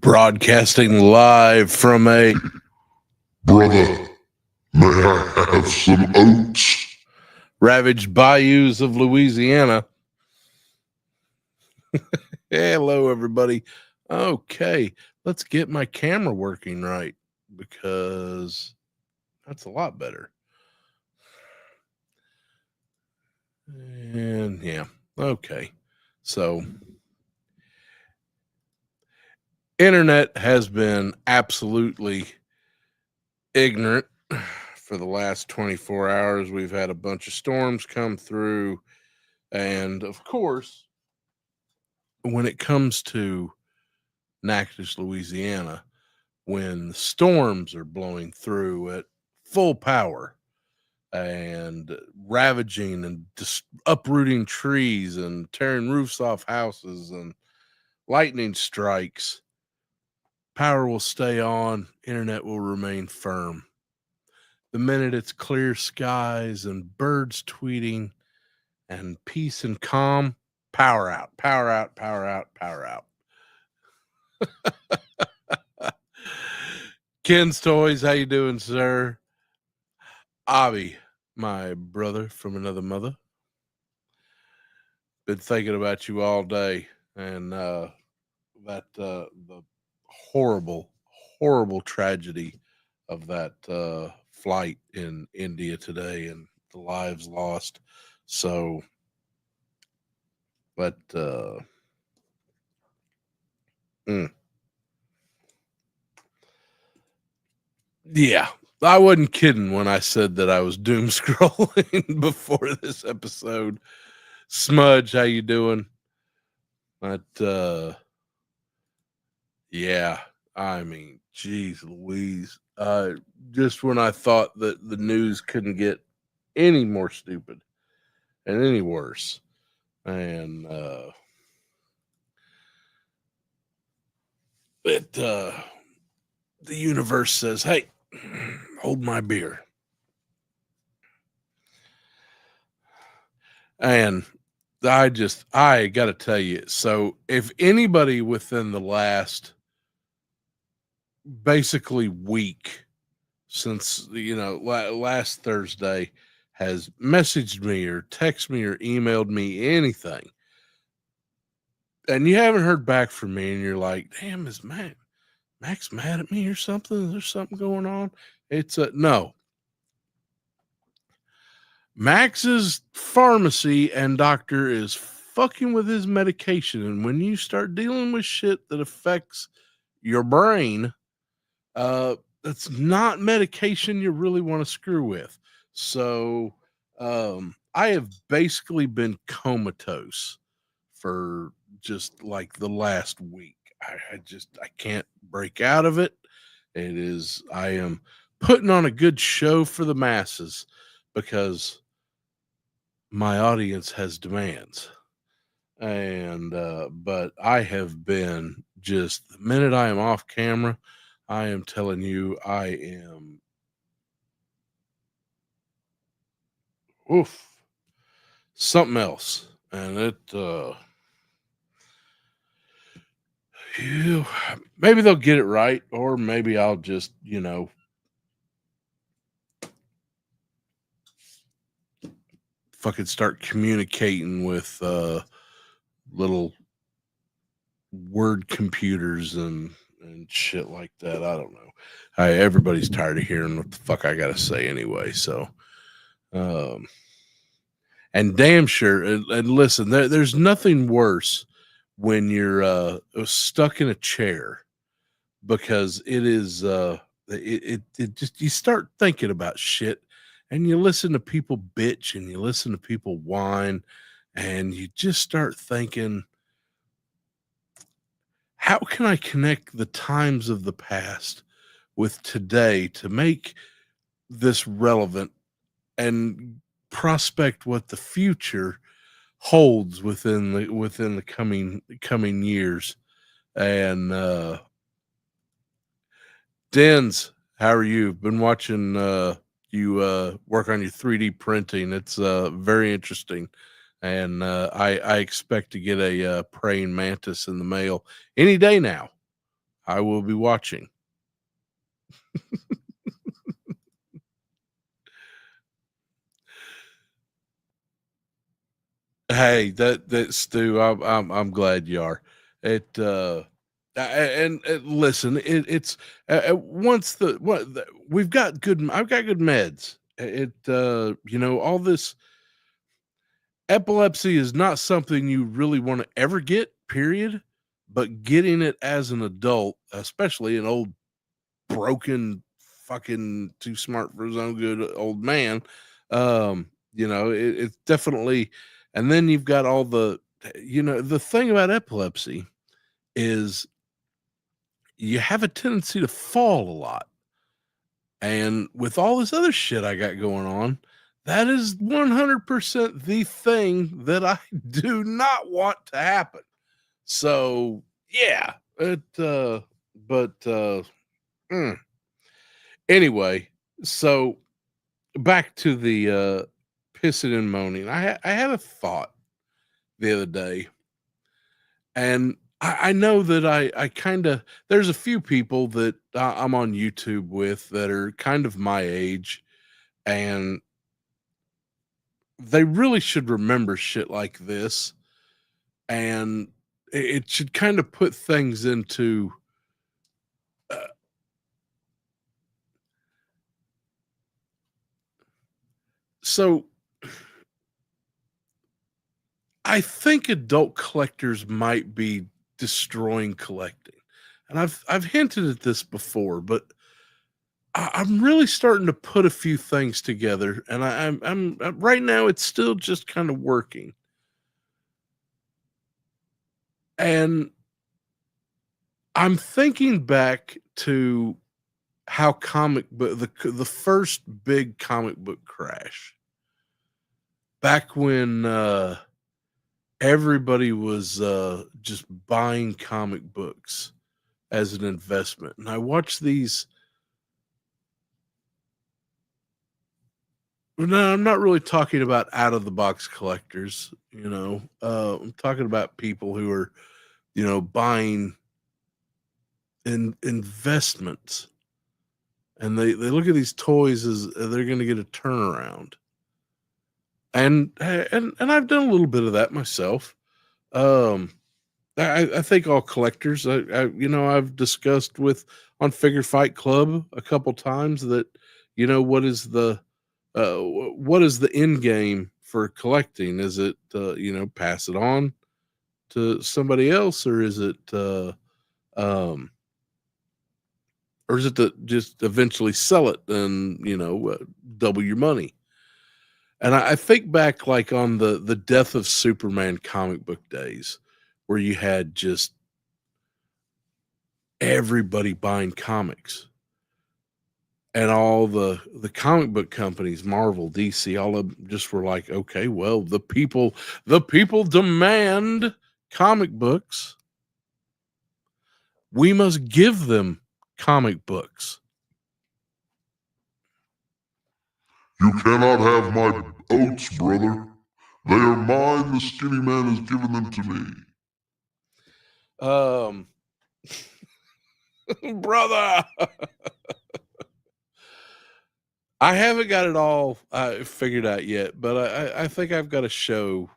Broadcasting live from a Brother, may I have some oats? ravaged bayous of Louisiana. Hello, everybody. Okay, let's get my camera working right because that's a lot better. And yeah, okay. So, internet has been absolutely ignorant for the last 24 hours. We've had a bunch of storms come through, and of course, when it comes to Natchitoches, Louisiana, when the storms are blowing through at full power and ravaging and uprooting trees and tearing roofs off houses and lightning strikes, power will stay on, internet will remain firm. The minute it's clear skies and birds tweeting and peace and calm, power out, power out, power out, power out. Ken's Toys, how you doing, sir? Avi, my brother from another mother. Been thinking about you all day, and the horrible, horrible tragedy of that flight in India today and the lives lost. So, but yeah, I wasn't kidding when I said that I was doom scrolling before this episode. Smudge, how you doing? But yeah, I mean, geez Louise. Just when I thought that the news couldn't get any more stupid and any worse. And the universe says, hey, hold my beer. And I got to tell you, so if anybody within the last basically week since, last Thursday has messaged me or texted me or emailed me anything, and you haven't heard back from me, and you're like, damn, is Max mad at me or something? Is there something going on? It's no. Max's pharmacy and doctor is fucking with his medication. And when you start dealing with shit that affects your brain, that's not medication you really want to screw with. So I have basically been comatose for just like the last week. I can't break out of it. I am putting on a good show for the masses because my audience has demands. And but I have been just the minute I am off camera, I am telling you, I am something else. And it maybe they'll get it right, or maybe I'll just, fucking start communicating with little word computers and shit like that. I don't know. Everybody's tired of hearing what the fuck I gotta say anyway. So, and damn sure, and listen, there's nothing worse when you're stuck in a chair, because it is it just, you start thinking about shit, and you listen to people bitch and you listen to people whine, and you just start thinking, how can I connect the times of the past with today to make this relevant and prospect what the future holds within the coming years? And Dens, how are you? Been watching you work on your 3D printing. It's very interesting. And I expect to get a praying mantis in the mail any day now. I will be watching. Hey, that Stu, I'm glad you are. It and listen, it's once the what the, we've got good. I've got good meds. All this epilepsy is not something you really want to ever get. Period. But getting it as an adult, especially an old broken fucking too smart for his own good old man, it's definitely. And then you've got all the thing about epilepsy is you have a tendency to fall a lot. And with all this other shit I got going on, that is 100% the thing that I do not want to happen. So, yeah, but mm. Anyway, so back to the pissing and moaning. I had a thought the other day, and I know that I kind of there's a few people that I'm on YouTube with that are kind of my age, and they really should remember shit like this, and it should kind of put things into. Uh, so I think adult collectors might be destroying collecting. And I've hinted at this before, but I'm really starting to put a few things together, and I'm right now it's still just kind of working. And I'm thinking back to how comic book the first big comic book crash back when everybody was just buying comic books as an investment. And I watched these. No, I'm not really talking about out of the box collectors. I'm talking about people who are, buying investments, and they look at these toys as they're going to get a turnaround. And I've done a little bit of that myself. Um, I think all collectors. I've discussed with on Figure Fight Club a couple times that what is what is the end game for collecting? Is it pass it on to somebody else, um, or is it to just eventually sell it and double your money? And I think back like on the Death of Superman comic book days, where you had just everybody buying comics, and all the comic book companies, Marvel, DC, all of them just were like, okay, well, the people demand comic books. We must give them comic books. You cannot have my oats, brother. They are mine. The skinny man has given them to me. Brother, I haven't got it all figured out yet, but I think I've got a show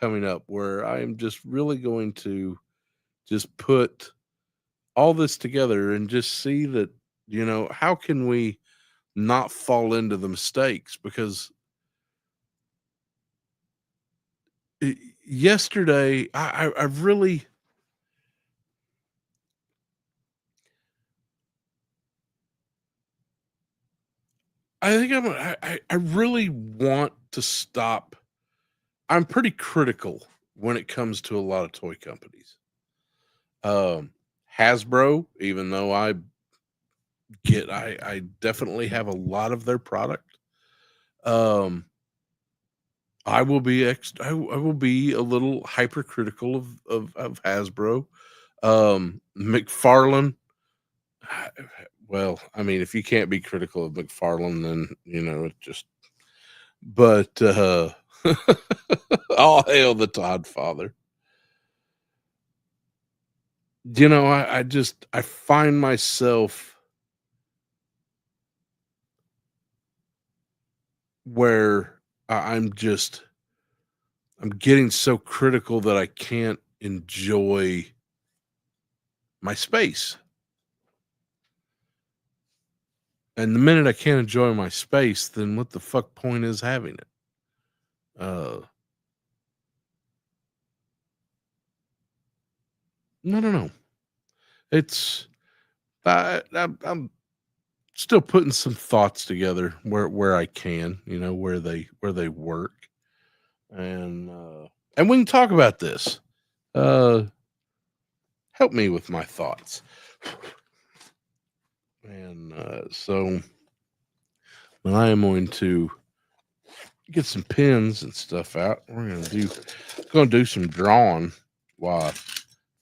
coming up where I am just really going to just put all this together and just see that, how can we not fall into the mistakes? Because yesterday, I really, I think I really want to stop. I'm pretty critical when it comes to a lot of toy companies. Um, Hasbro, even though I definitely have a lot of their product. Um, I will be a little hypercritical of Hasbro. McFarlane. Well, I mean, if you can't be critical of McFarlane, then it just. But all hail the Todd father. I find myself where I'm getting so critical that I can't enjoy my space. And the minute I can't enjoy my space, then what the fuck point is having it? Uh, no, no, no. It's I'm still putting some thoughts together where I can, where they work, and and we can talk about this. Uh, Help me with my thoughts, and so I am going to get some pens and stuff out. We're gonna do some drawing while I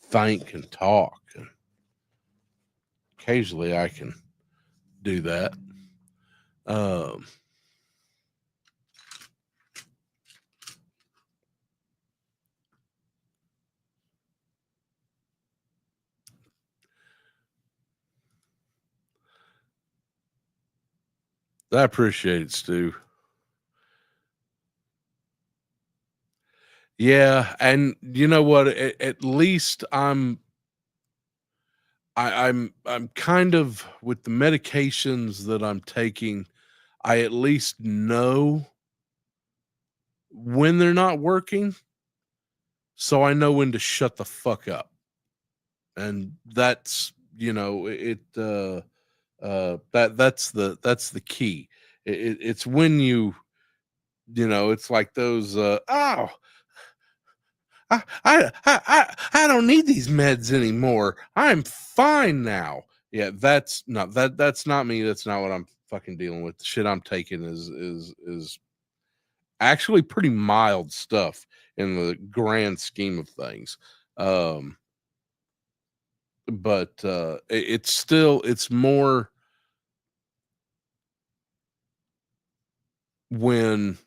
think and talk. And occasionally, I can do that. Um, I appreciate it, Stu. Yeah, and you know what? At least I'm kind of with the medications that I'm taking. I at least know when they're not working, so I know when to shut the fuck up. And that's that's the key. It's when it's like those oh I don't need these meds anymore. I'm fine now. Yeah, that's not me. That's not what I'm fucking dealing with. The shit I'm taking is actually pretty mild stuff in the grand scheme of things. Um, but it's more when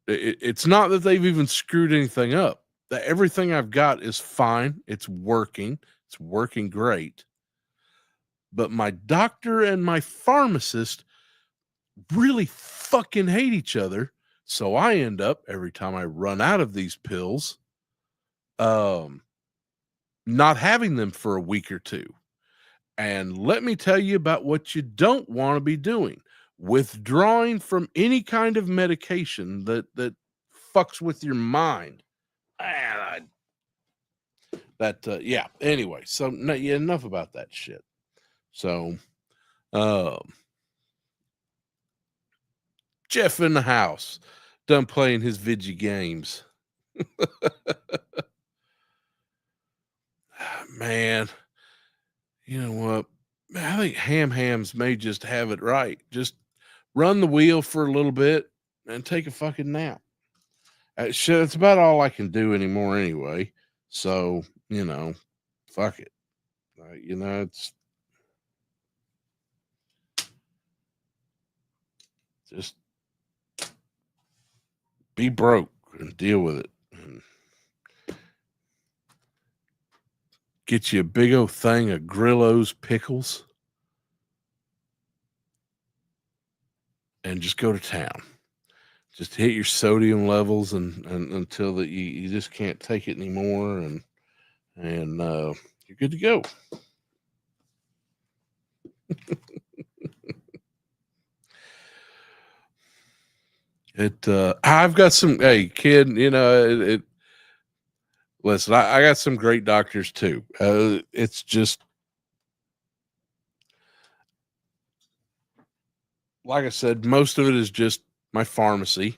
it's not that they've even screwed anything up. That everything I've got is fine. It's working. It's working great. But my doctor and my pharmacist really fucking hate each other. So I end up every time I run out of these pills, um, not having them for a week or two. And let me tell you about what you don't want to be doing. Withdrawing from any kind of medication that fucks with your mind. And yeah. Anyway, so no, yeah, enough about that shit. So, um, Jeff in the house, done playing his Vigi games. Man, you know what? I think Hams may just have it right. Just run the wheel for a little bit and take a fucking nap. Shit, it's about all I can do anymore anyway. So, fuck it. It's just be broke and deal with it. And get you a big old thing of Grillo's pickles and just go to town. Just hit your sodium levels and until that you just can't take it anymore and you're good to go. I've got some hey kid, listen, I got some great doctors too. It's just like I said, most of it is just my pharmacy,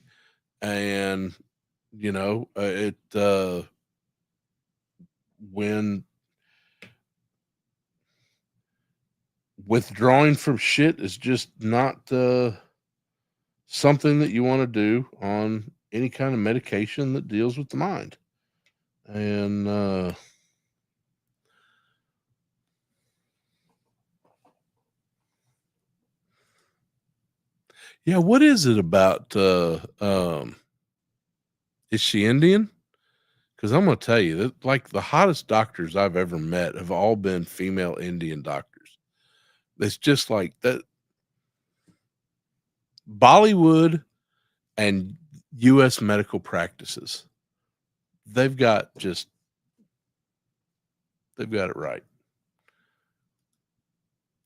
and it when withdrawing from shit is just not something that you want to do on any kind of medication that deals with the mind, and yeah, what is it about? Is she Indian? Because I'm going to tell you that, like, the hottest doctors I've ever met have all been female Indian doctors. It's just like that. Bollywood and U.S. medical practices, they've got it right.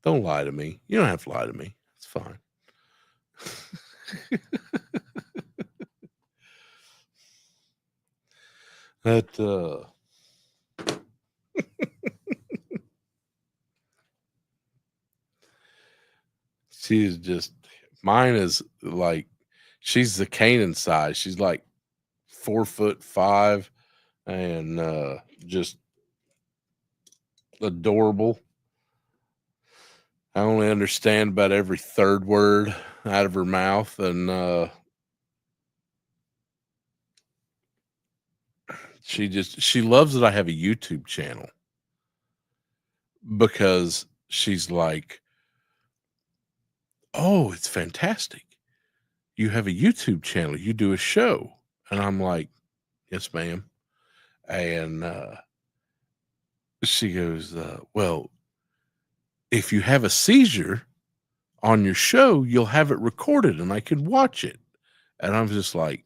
Don't lie to me. You don't have to lie to me. It's fine. That she's just mine is like she's the Canaan size. She's like 4'5" and just adorable. I only understand about every third word out of her mouth, and she loves that I have a YouTube channel because she's like, "Oh, it's fantastic. You have a YouTube channel. You do a show." And I'm like, "Yes, ma'am." And she goes, "Well, if you have a seizure on your show, you'll have it recorded and I can watch it." And I'm just like,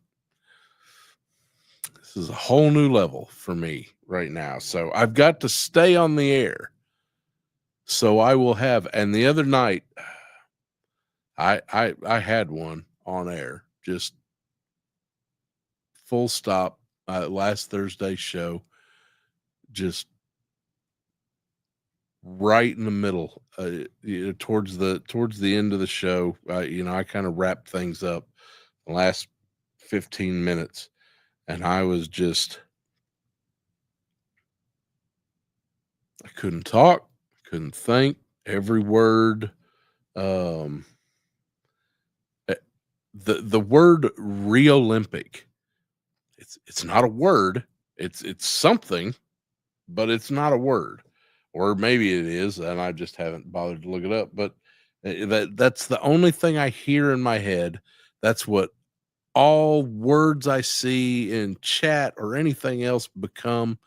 this is a whole new level for me right now. So I've got to stay on the air. So I will have, and the other night I had one on air, just full stop. Last Thursday's show, just right in the middle, towards the end of the show. I kind of wrapped things up the last 15 minutes, and I was just, I couldn't talk, couldn't think. Every word, um, the word re-Olympic. It's not a word. It's something, but it's not a word. Or maybe it is, and I just haven't bothered to look it up. But that's the only thing I hear in my head. That's what all words I see in chat or anything else becomes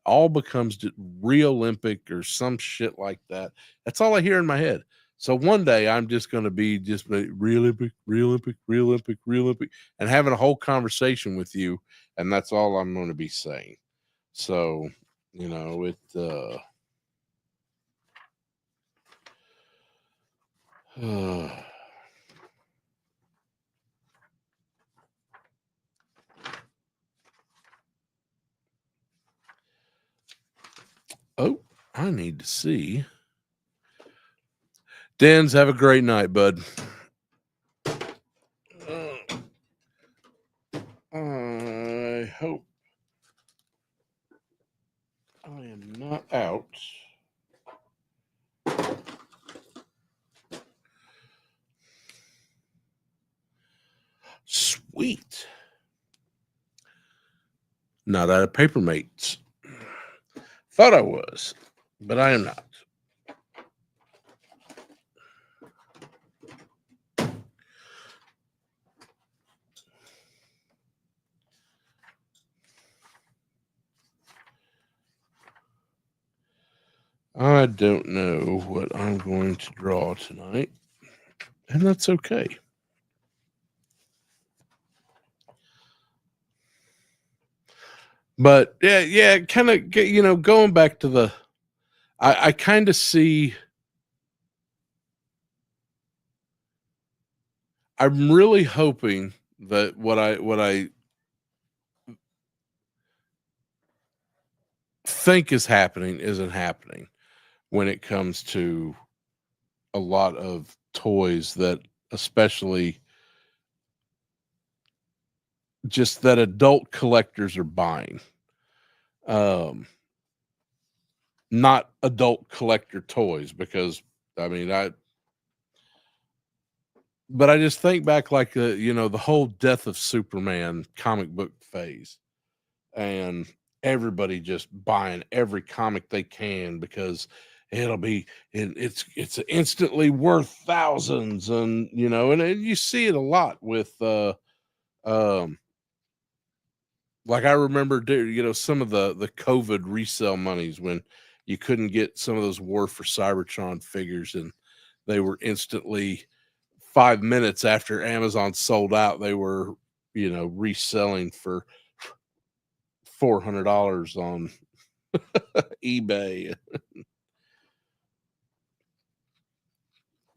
re-Olympic or some shit like that. That's all I hear in my head. So one day I'm just going to be just re-Olympic, re-Olympic, re-Olympic, re-Olympic, and having a whole conversation with you, and that's all I'm going to be saying. So, oh, I need to see. Dens, have a great night, bud. I hope I am not out. Sweet. Not out of paper mates. Thought I was, but I am not. I don't know what I'm going to draw tonight, and that's okay. But yeah, kind of, going back to I kind of see. I'm really hoping that what I think is happening isn't happening when it comes to a lot of toys that, especially, just that adult collectors are buying. Not adult collector toys, because I mean, but I just think back, like, the whole Death of Superman comic book phase, and everybody just buying every comic they can because it's instantly worth thousands, and and you see it a lot with um Like I remember, some of the COVID resale monies when you couldn't get some of those War for Cybertron figures, and they were instantly 5 minutes after Amazon sold out, they were reselling for $400 on eBay.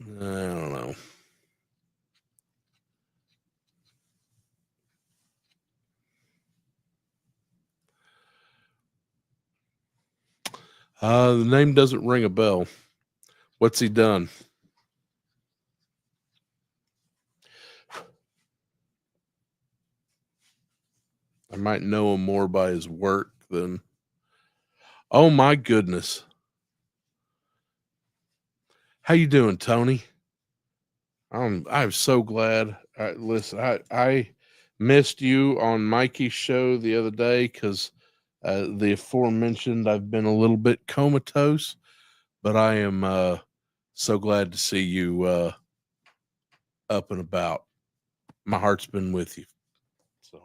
I don't know. The name doesn't ring a bell. What's he done? I might know him more by his work than. Oh my goodness! How you doing, Tony? I'm so glad. Listen, I missed you on Mikey's show the other day because the aforementioned I've been a little bit comatose, but I am so glad to see you up and about. My heart's been with you, so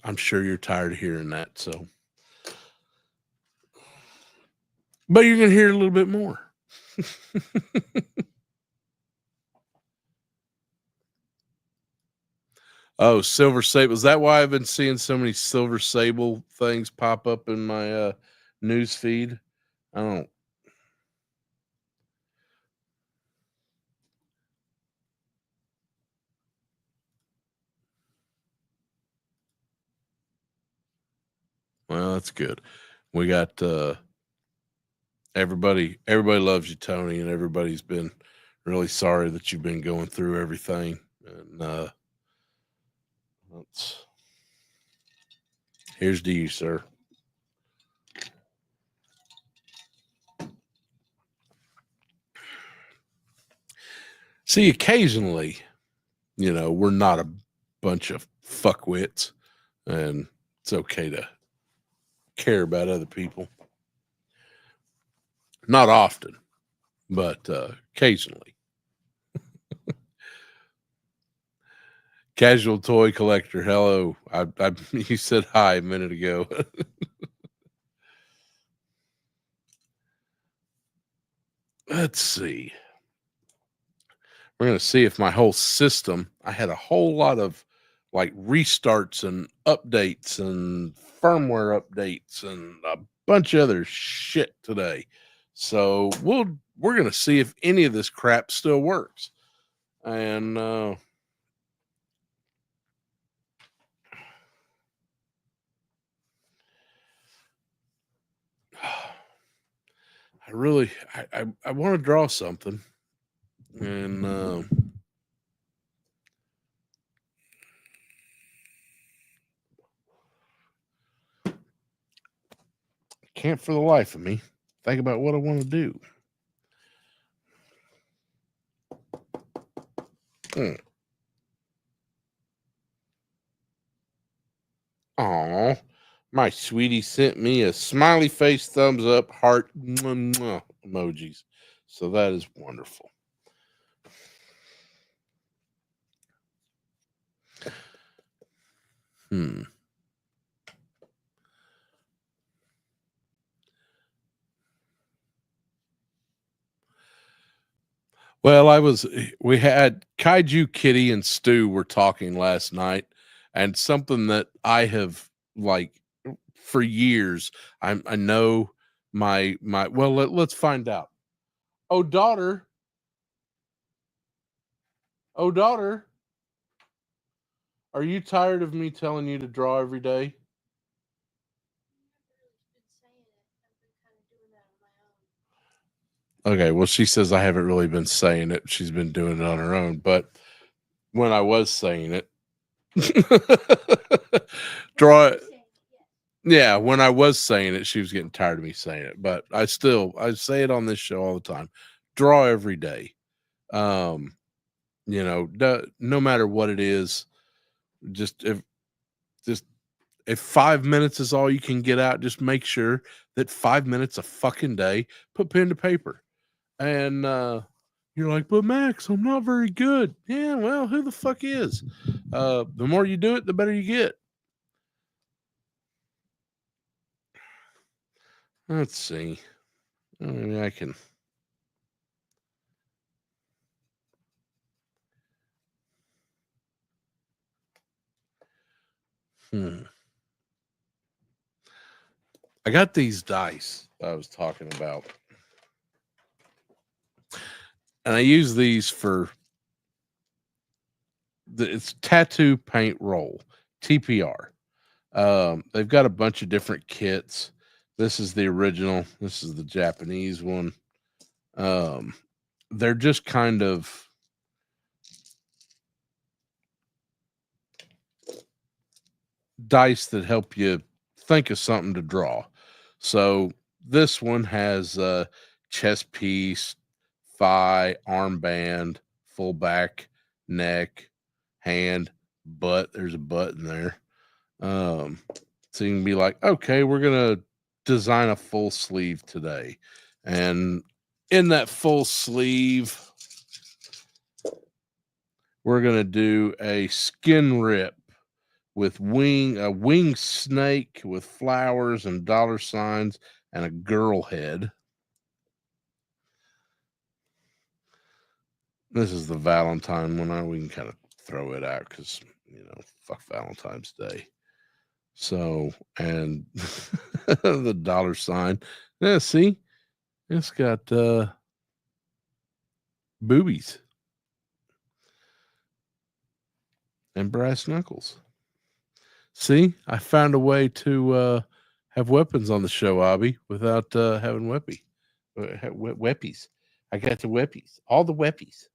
I'm sure you're tired of hearing that. So, but you're gonna hear a little bit more. Oh, Silver Sable. Is that why I've been seeing so many Silver Sable things pop up in my news feed? I don't. Well, that's good. We got everybody loves you, Tony, and everybody's been really sorry that you've been going through everything. And here's to you, sir. See, occasionally, we're not a bunch of fuckwits, and it's okay to care about other people. Not often, but occasionally. Casual toy collector, hello. You said hi a minute ago. Let's see. We're going to see if my whole system, I had a whole lot of like restarts and updates and firmware updates and a bunch of other shit today. So we're going to see if any of this crap still works. And I want to draw something, and can't for the life of me think about what I want to do. Aw, my sweetie sent me a smiley face, thumbs up, heart emojis. So that is wonderful. Well, we had Kaiju Kitty and Stu were talking last night, and something that I have like for years. I know my well, let's find out. Oh daughter, are you tired of me telling you to draw every day? Okay, well, she says I haven't really been saying it. She's been doing it on her own. But when I was saying it, draw it. Yeah, when I was saying it, she was getting tired of me saying it. But I say it on this show all the time. Draw every day. No matter what it is, just if 5 minutes is all you can get out, just make sure that 5 minutes a fucking day, put pen to paper. And you're like, but Max, I'm not very good. Yeah, well, who the fuck is? The more you do it, the better you get. Let's see. Maybe I can. I got these dice I was talking about, and I use these for it's tattoo paint roll, TPR. They've got a bunch of different kits. This is the original. This is the Japanese one. They're just kind of dice that help you think of something to draw. So this one has chest piece, thigh, armband, full back, neck, hand, butt. There's a butt in there. So you can be like, okay, we're gonna design a full sleeve today, and in that full sleeve, we're gonna do a skin rip with a winged snake with flowers and dollar signs and a girl head. This is the Valentine one. We can kind of throw it out because fuck Valentine's Day. So, and the dollar sign. Yeah, see, it's got boobies and brass knuckles. See, I found a way to have weapons on the show, Abby, without having weppies. I got the weppies, all the weppies.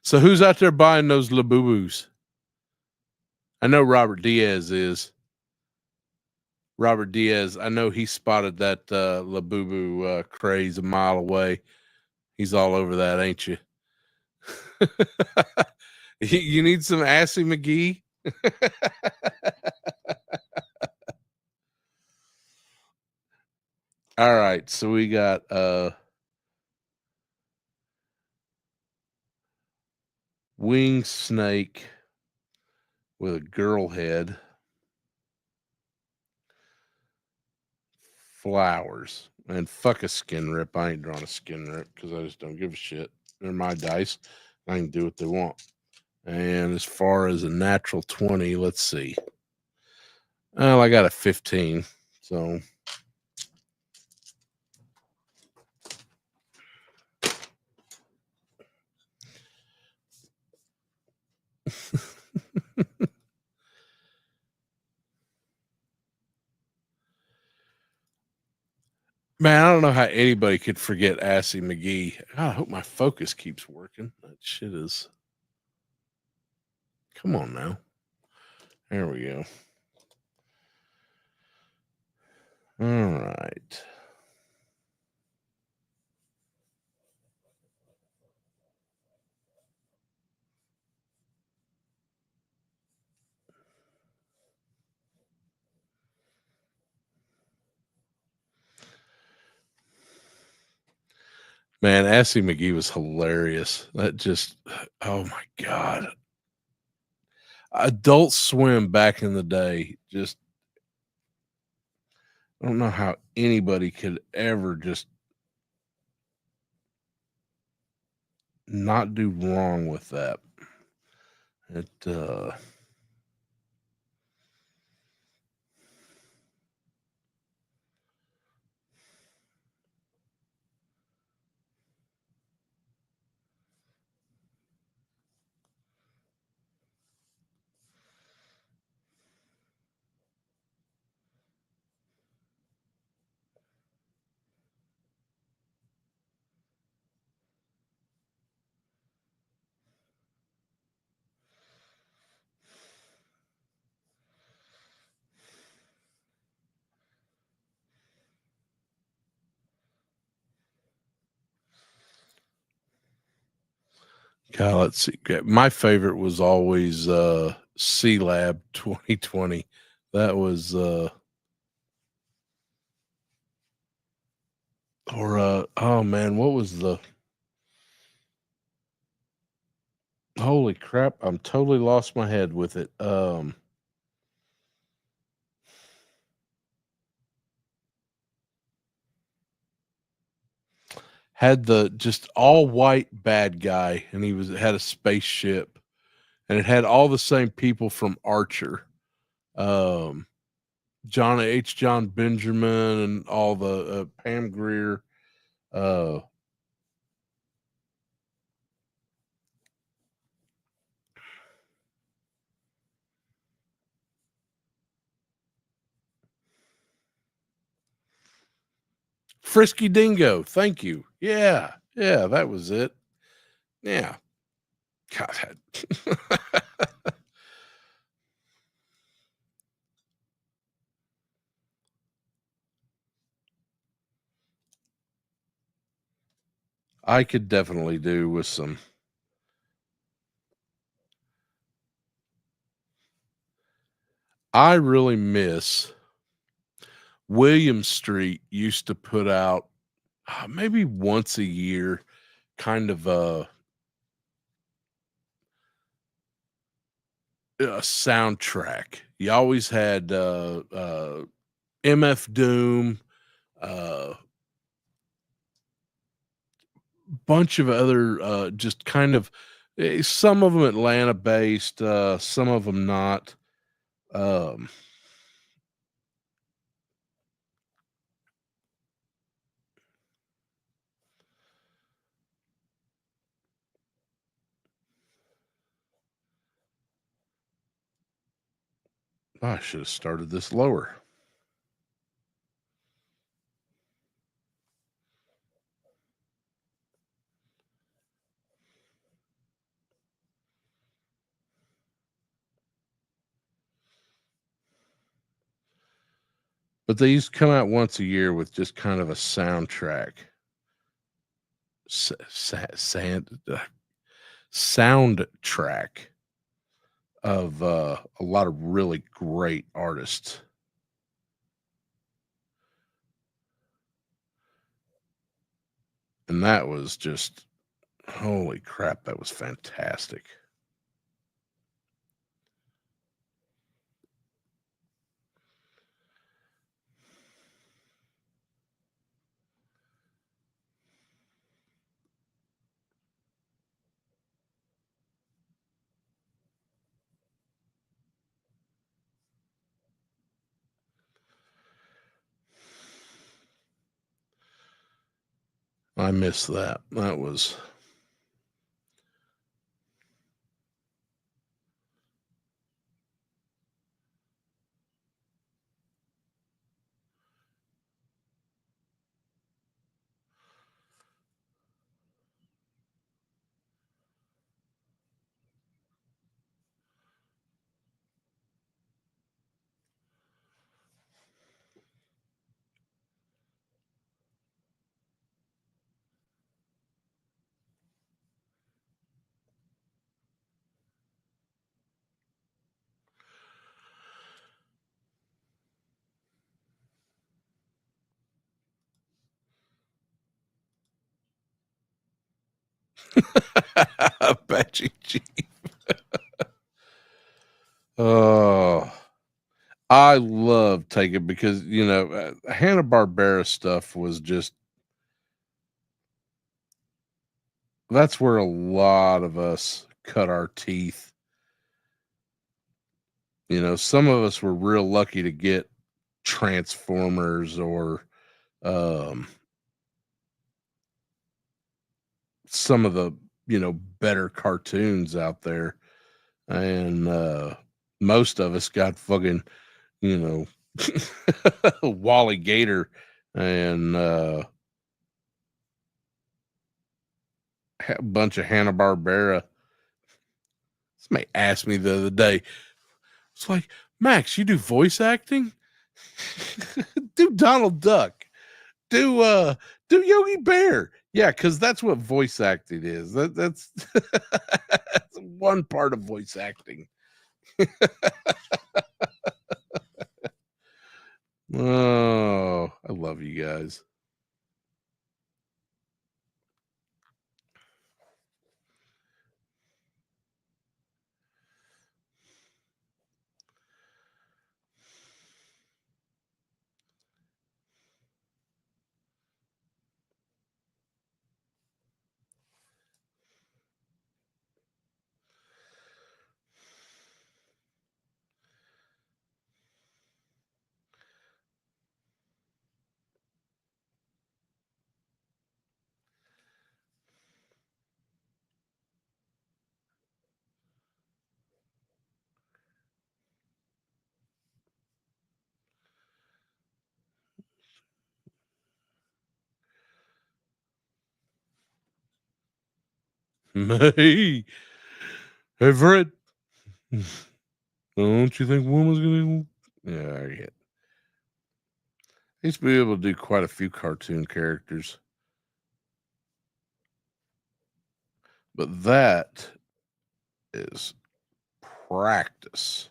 So who's out there buying those Labubus? I know Robert Diaz is. Robert Diaz, I know he spotted that Labubu craze a mile away. He's all over that, ain't you? You need some Assy McGee? All right, so we got winged snake with a girl head, flowers, and fuck a skin rip. I ain't drawing a skin rip because I just don't give a shit. They're my dice. I can do what they want. And as far as a natural 20, let's see. Well, I got a 15, so man, I don't know how anybody could forget Assy McGee. God, I hope my focus keeps working. That shit is. Come on now. There we go. All right. Man, Assy McGee was hilarious. That just, oh my God. Adult Swim back in the day, just, I don't know how anybody could ever just not do wrong with that. It, God, let's see. My favorite was always C Lab 2020. That was oh man, what was the holy crap? I'm totally lost my head with it. had the just all white bad guy, and he was had a spaceship, and it had all the same people from Archer, um, John Benjamin, and all the Pam Grier. Uh, Frisky Dingo, thank you. Yeah, yeah, that was it. Yeah, God, I could definitely do with some. I really miss William Street used to put out maybe once a year kind of a soundtrack. You always had MF Doom, uh, bunch of other just kind of some of them Atlanta based, some of them not. Um, I should have started this lower. But they used to come out once a year with just kind of a soundtrack. Soundtrack of a lot of really great artists. And that was just holy crap, that was fantastic. I miss that. That was Apache Chief. Oh, I love taking because Hanna Barbera stuff was just that's where a lot of us cut our teeth. Some of us were real lucky to get Transformers or um, some of the better cartoons out there, and most of us got fucking you know Wally Gator and a bunch of Hanna Barbera. Somebody asked me the other day, it's like, Max, you do voice acting? Do Donald Duck. Do Yogi Bear. Yeah, because that's what voice acting is. That's that's one part of voice acting. Oh, I love you guys. Hey, hey, Fred. Don't you think woman's gonna? Yeah, I get. I used to be able to do quite a few cartoon characters, but that is practice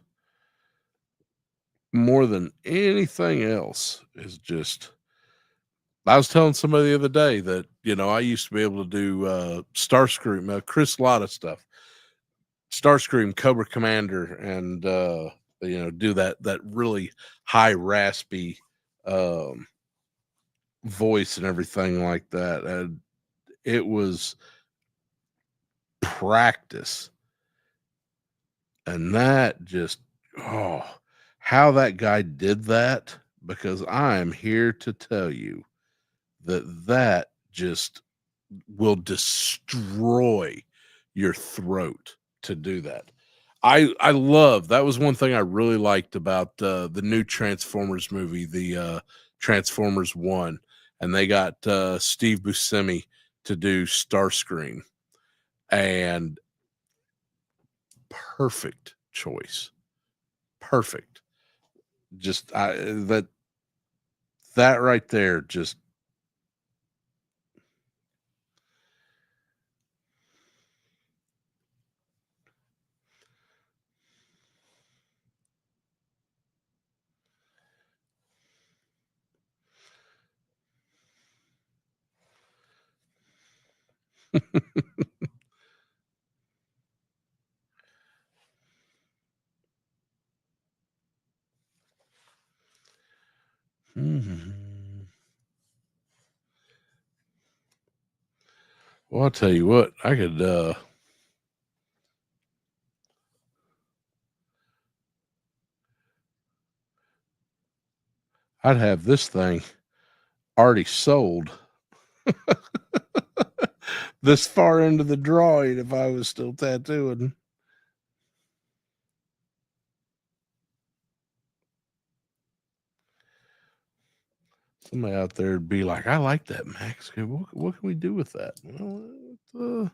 more than anything else. Is just. I was telling somebody the other day that I used to be able to do Starscream, Chris Latta stuff, Starscream, Cobra Commander, and do that really high raspy um, voice and everything like that. And it was practice, and that just how that guy did that, because I am here to tell you that just will destroy your throat to do that. I love that. Was one thing I really liked about the new Transformers movie, the Transformers 1, and they got Steve Buscemi to do Starscream, and perfect choice. Perfect. Just that right there just Mhm. Well, I'll tell you what, I could I'd have this thing already sold this far into the drawing if I was still tattooing. Somebody out there would be like, I like that, Max. Okay, what can we do with that? Well,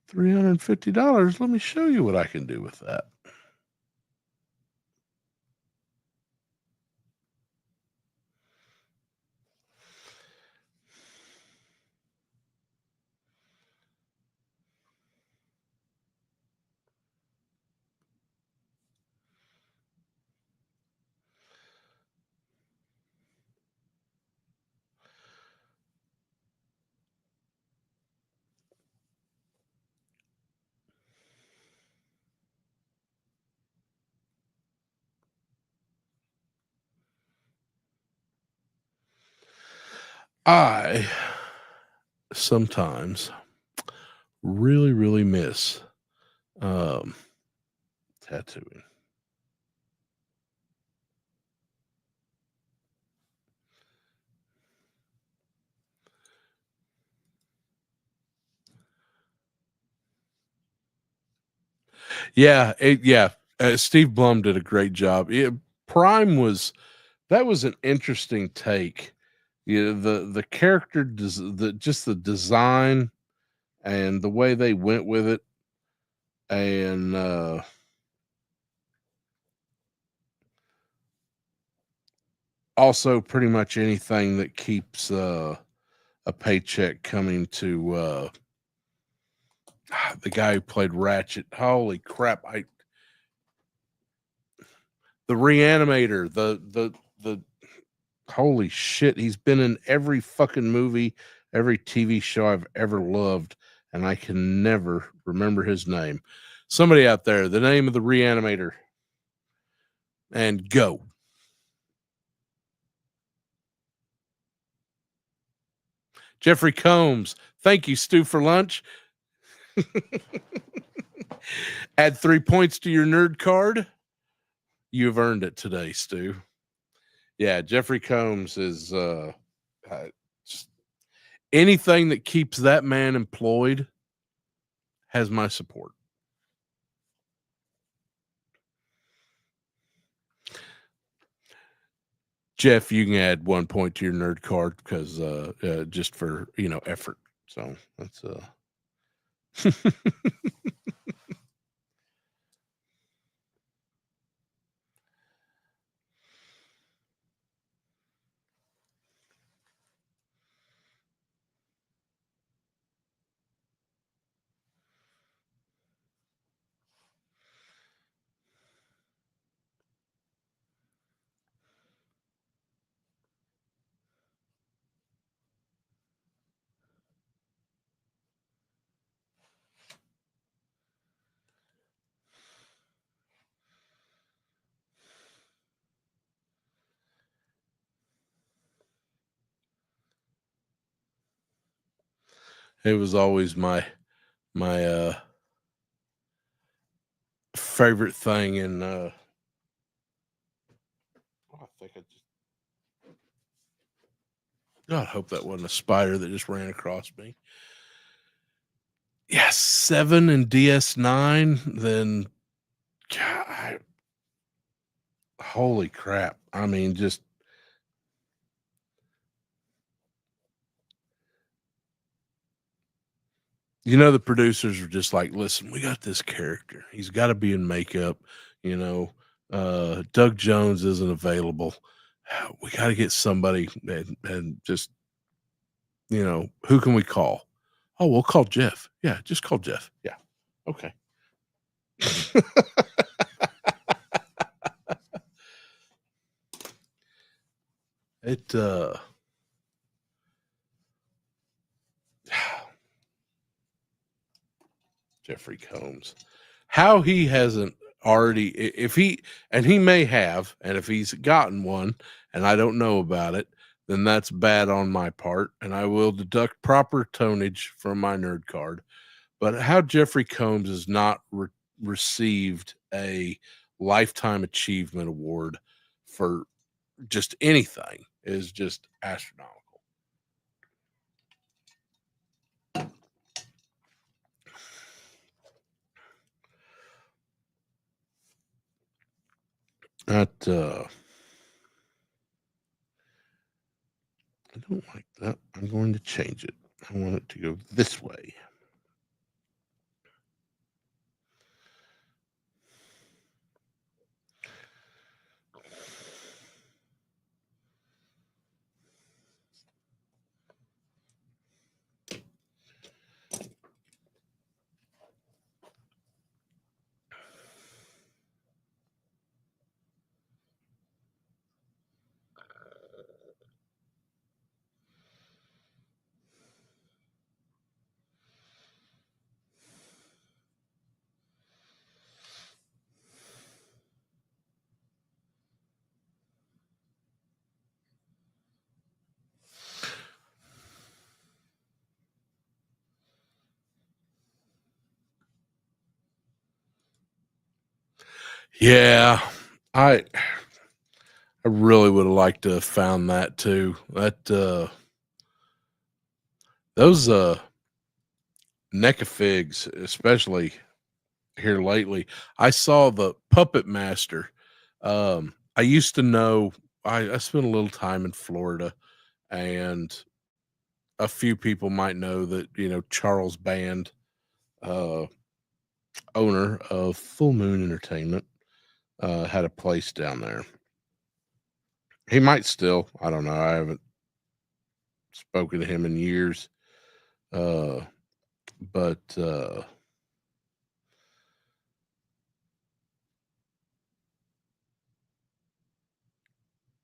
350. Let me show you what I can do with that. I sometimes really, really miss um, tattooing. Yeah. Steve Blum did a great job. Prime was that was an interesting take. The character, just the design and the way they went with it, and also pretty much anything that keeps a paycheck coming to the guy who played Ratchet. Holy crap! The Reanimator, the holy shit, he's been in every fucking movie, every TV show I've ever loved, and I can never remember his name. Somebody out there, the name of the Reanimator, and go. Jeffrey Combs. Thank you, Stu, for lunch. Add 3 points to your nerd card. You've earned it today, Stu. Yeah, Jeffrey Combs is just anything that keeps that man employed has my support. Jeff, you can add 1 point to your nerd card because just for effort. So that's it was always my favorite thing in I think I just God, I hope that wasn't a spider that just ran across me. Yeah, 7 and DS9, then God, holy crap. I mean, just the producers were just like, listen, we got this character. He's got to be in makeup. Doug Jones isn't available. We got to get somebody and just, who can we call? Oh, we'll call Jeff. Yeah, just call Jeff. Yeah. Okay. It Jeffrey Combs. How he hasn't already, if he may have, and if he's gotten one and I don't know about it, then that's bad on my part, and I will deduct proper tonnage from my nerd card. But how Jeffrey Combs has not received a lifetime achievement award for just anything is just astronomical. That I don't like that. I'm going to change it. I want it to go this way. Yeah, I really would have liked to have found that too. That those neck of figs, especially here lately. I saw the Puppet Master. I used to know. I spent a little time in Florida, and a few people might know that Charles Band, owner of Full Moon Entertainment, had a place down there. He might still. I don't know. I haven't spoken to him in years. But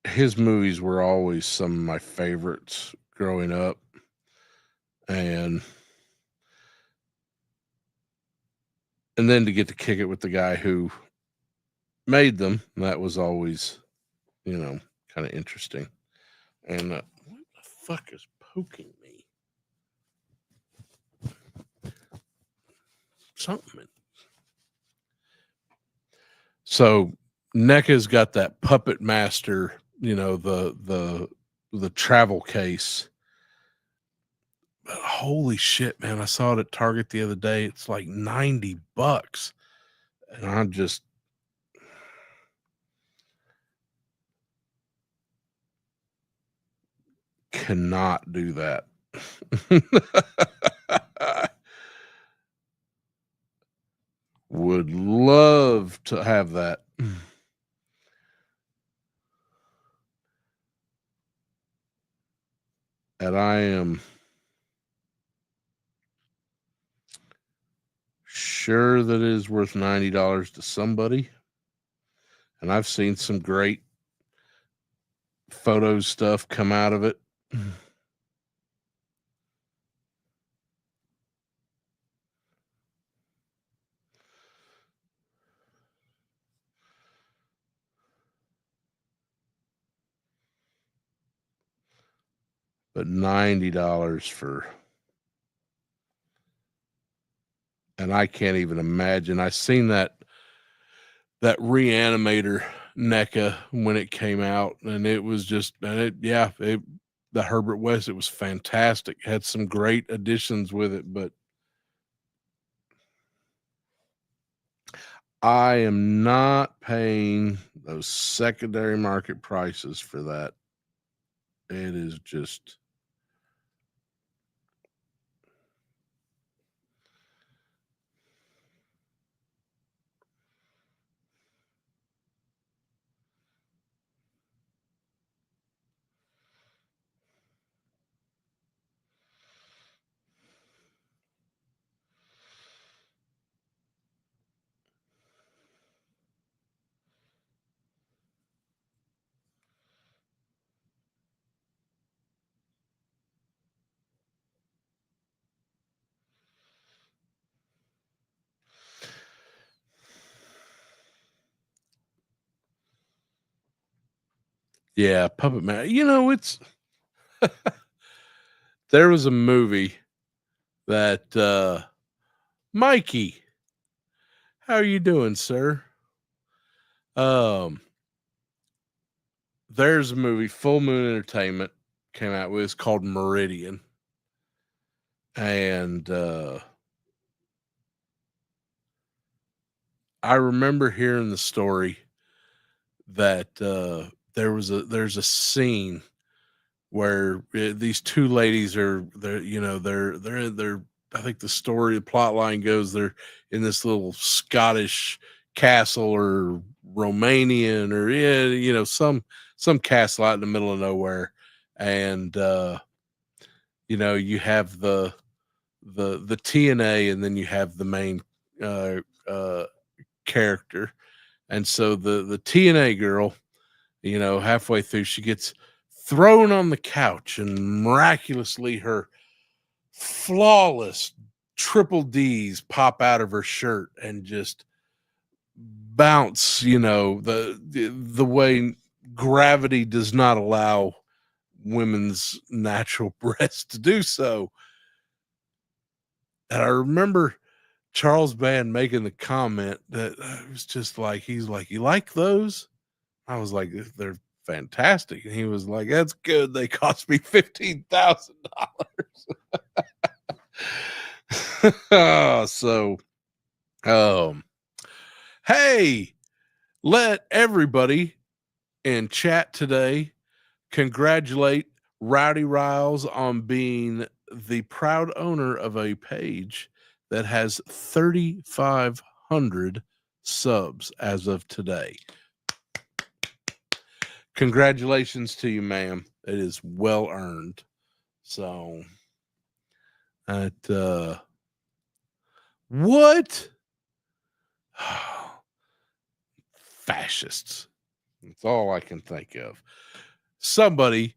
his movies were always some of my favorites growing up. And then to get to kick it with the guy who made them, that was always, kind of interesting. And what the fuck is poking me? Something. So NECA's got that Puppet Master, the travel case. But holy shit, man. I saw it at Target the other day. It's like $90. And I just cannot do that. Would love to have that. And I am sure that it is worth $90 to somebody. And I've seen some great photo stuff come out of it. But $90 for, and I can't even imagine. I seen that Reanimator NECA when it came out, and it was just, and the Herbert West, it was fantastic. Had some great additions with it, but I am not paying those secondary market prices for that. It is just, yeah, Puppet Man. You know, it's there was a movie that Mikey, how are you doing, sir? There's a movie, Full Moon Entertainment came out with. It's called Meridian, and I remember hearing the story that there's a scene where these two ladies they're I think the plot line goes they're in this little Scottish castle or Romanian or some castle out in the middle of nowhere, and you have the TNA, and then you have the main uh, uh, character, and so the TNA girl, halfway through, she gets thrown on the couch, and miraculously, her flawless triple D's pop out of her shirt and just bounce, the way gravity does not allow women's natural breasts to do so. And I remember Charles Band making the comment that it was just like, he's like, "You like those?" I was like, "They're fantastic." And he was like, "That's good. They cost me $15,000." So, hey, let everybody in chat today congratulate Rowdy Riles on being the proud owner of a page that has 3,500 subs as of today. Congratulations to you, ma'am. It is well earned. So, what? Fascists. That's all I can think of. Somebody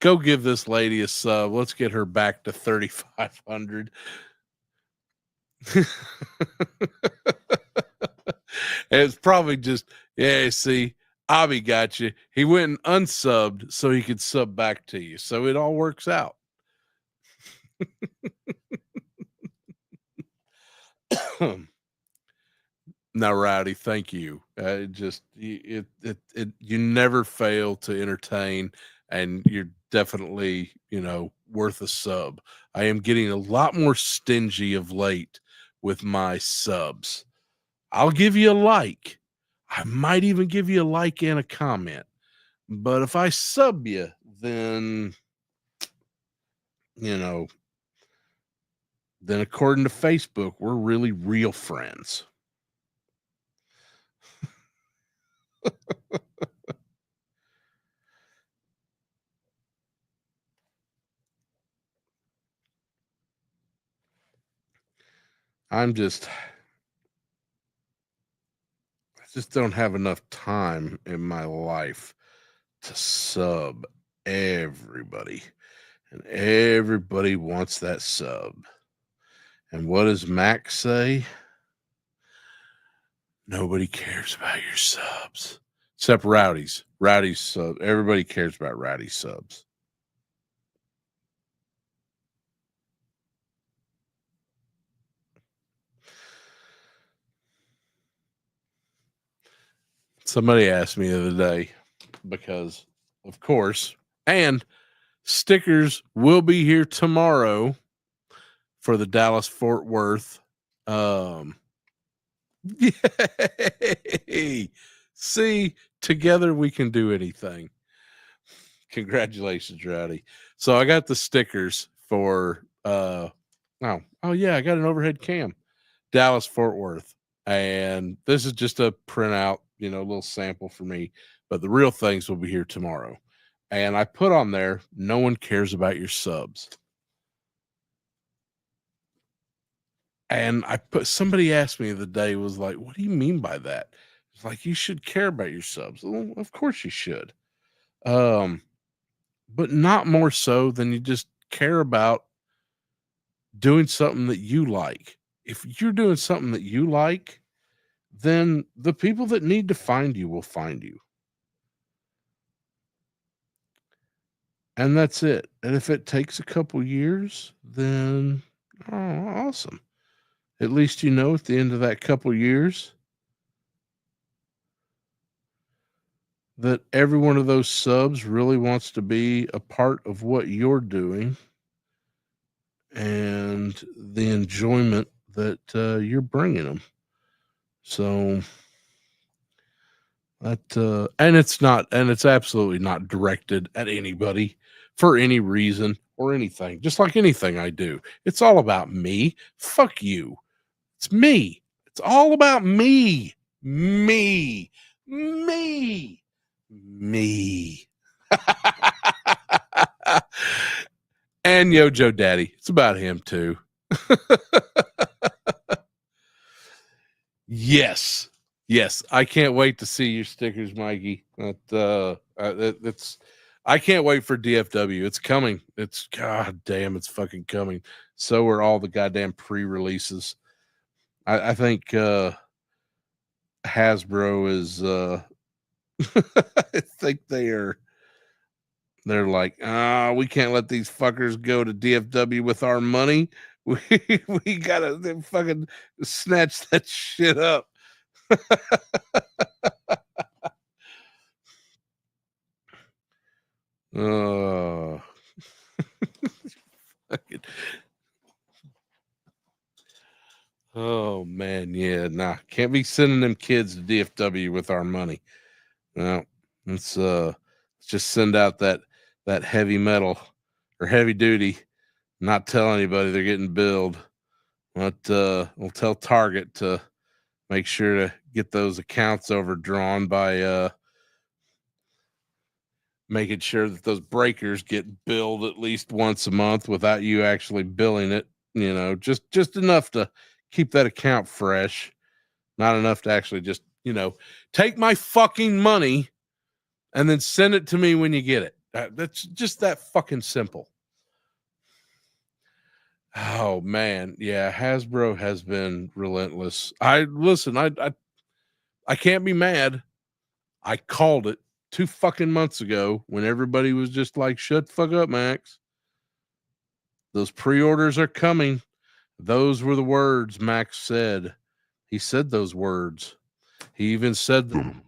go give this lady a sub. Let's get her back to 3,500. It's probably just, yeah, see, Abby got you. He went and unsubbed so he could sub back to you. So it all works out. Now, Rowdy, thank you. You never fail to entertain, and you're definitely, worth a sub. I am getting a lot more stingy of late with my subs. I'll give you a like. I might even give you a like and a comment. But if I sub you, then, then according to Facebook, we're really real friends. I just don't have enough time in my life to sub everybody. And everybody wants that sub. And what does Max say? Nobody cares about your subs. Except Rowdy's. Rowdy's sub. Everybody cares about Rowdy's subs. Somebody asked me the other day, because, of course, and stickers will be here tomorrow for the Dallas Fort Worth. Yay! See, together we can do anything. Congratulations, Rowdy. So I got the stickers for oh yeah, I got an overhead cam. Dallas Fort Worth. And this is just a printout, a little sample for me, but the real things will be here tomorrow. And I put on there, no one cares about your subs. And somebody asked me the day, was like, what do you mean by that? It's like, you should care about your subs. Well, of course you should. But not more so than you just care about doing something that you like. If you're doing something that you like, then the people that need to find you will find you. And that's it. And if it takes a couple years, then awesome. At least at the end of that couple years that every one of those subs really wants to be a part of what you're doing and the enjoyment that you're bringing them. So that and it's absolutely not directed at anybody for any reason or anything. Just like anything I do, it's all about me. Fuck you. It's me. It's all about me. Me. And Yojo Daddy. It's about him too. Yes. I can't wait to see your stickers, Mikey. It's I can't wait for DFW. It's coming. It's god damn, it's fucking coming. So are all the goddamn pre-releases. I think Hasbro is I think they're like, we can't let these fuckers go to DFW with our money. We gotta fucking snatch that shit up. Oh. Oh man, yeah, nah, can't be sending them kids to DFW with our money. No, let's just send out that heavy metal or heavy duty. Not tell anybody they're getting billed. But we'll tell Target to make sure to get those accounts overdrawn by making sure that those breakers get billed at least once a month without you actually billing it. Just enough to keep that account fresh. Not enough to actually just, take my fucking money and then send it to me when you get it. That's just that fucking simple. Oh man, yeah, Hasbro has been relentless. I can't be mad. I called it 2 fucking months ago when everybody was just like, shut the fuck up, Max. Those pre-orders are coming. Those were the words Max said. He said those words. He even said them.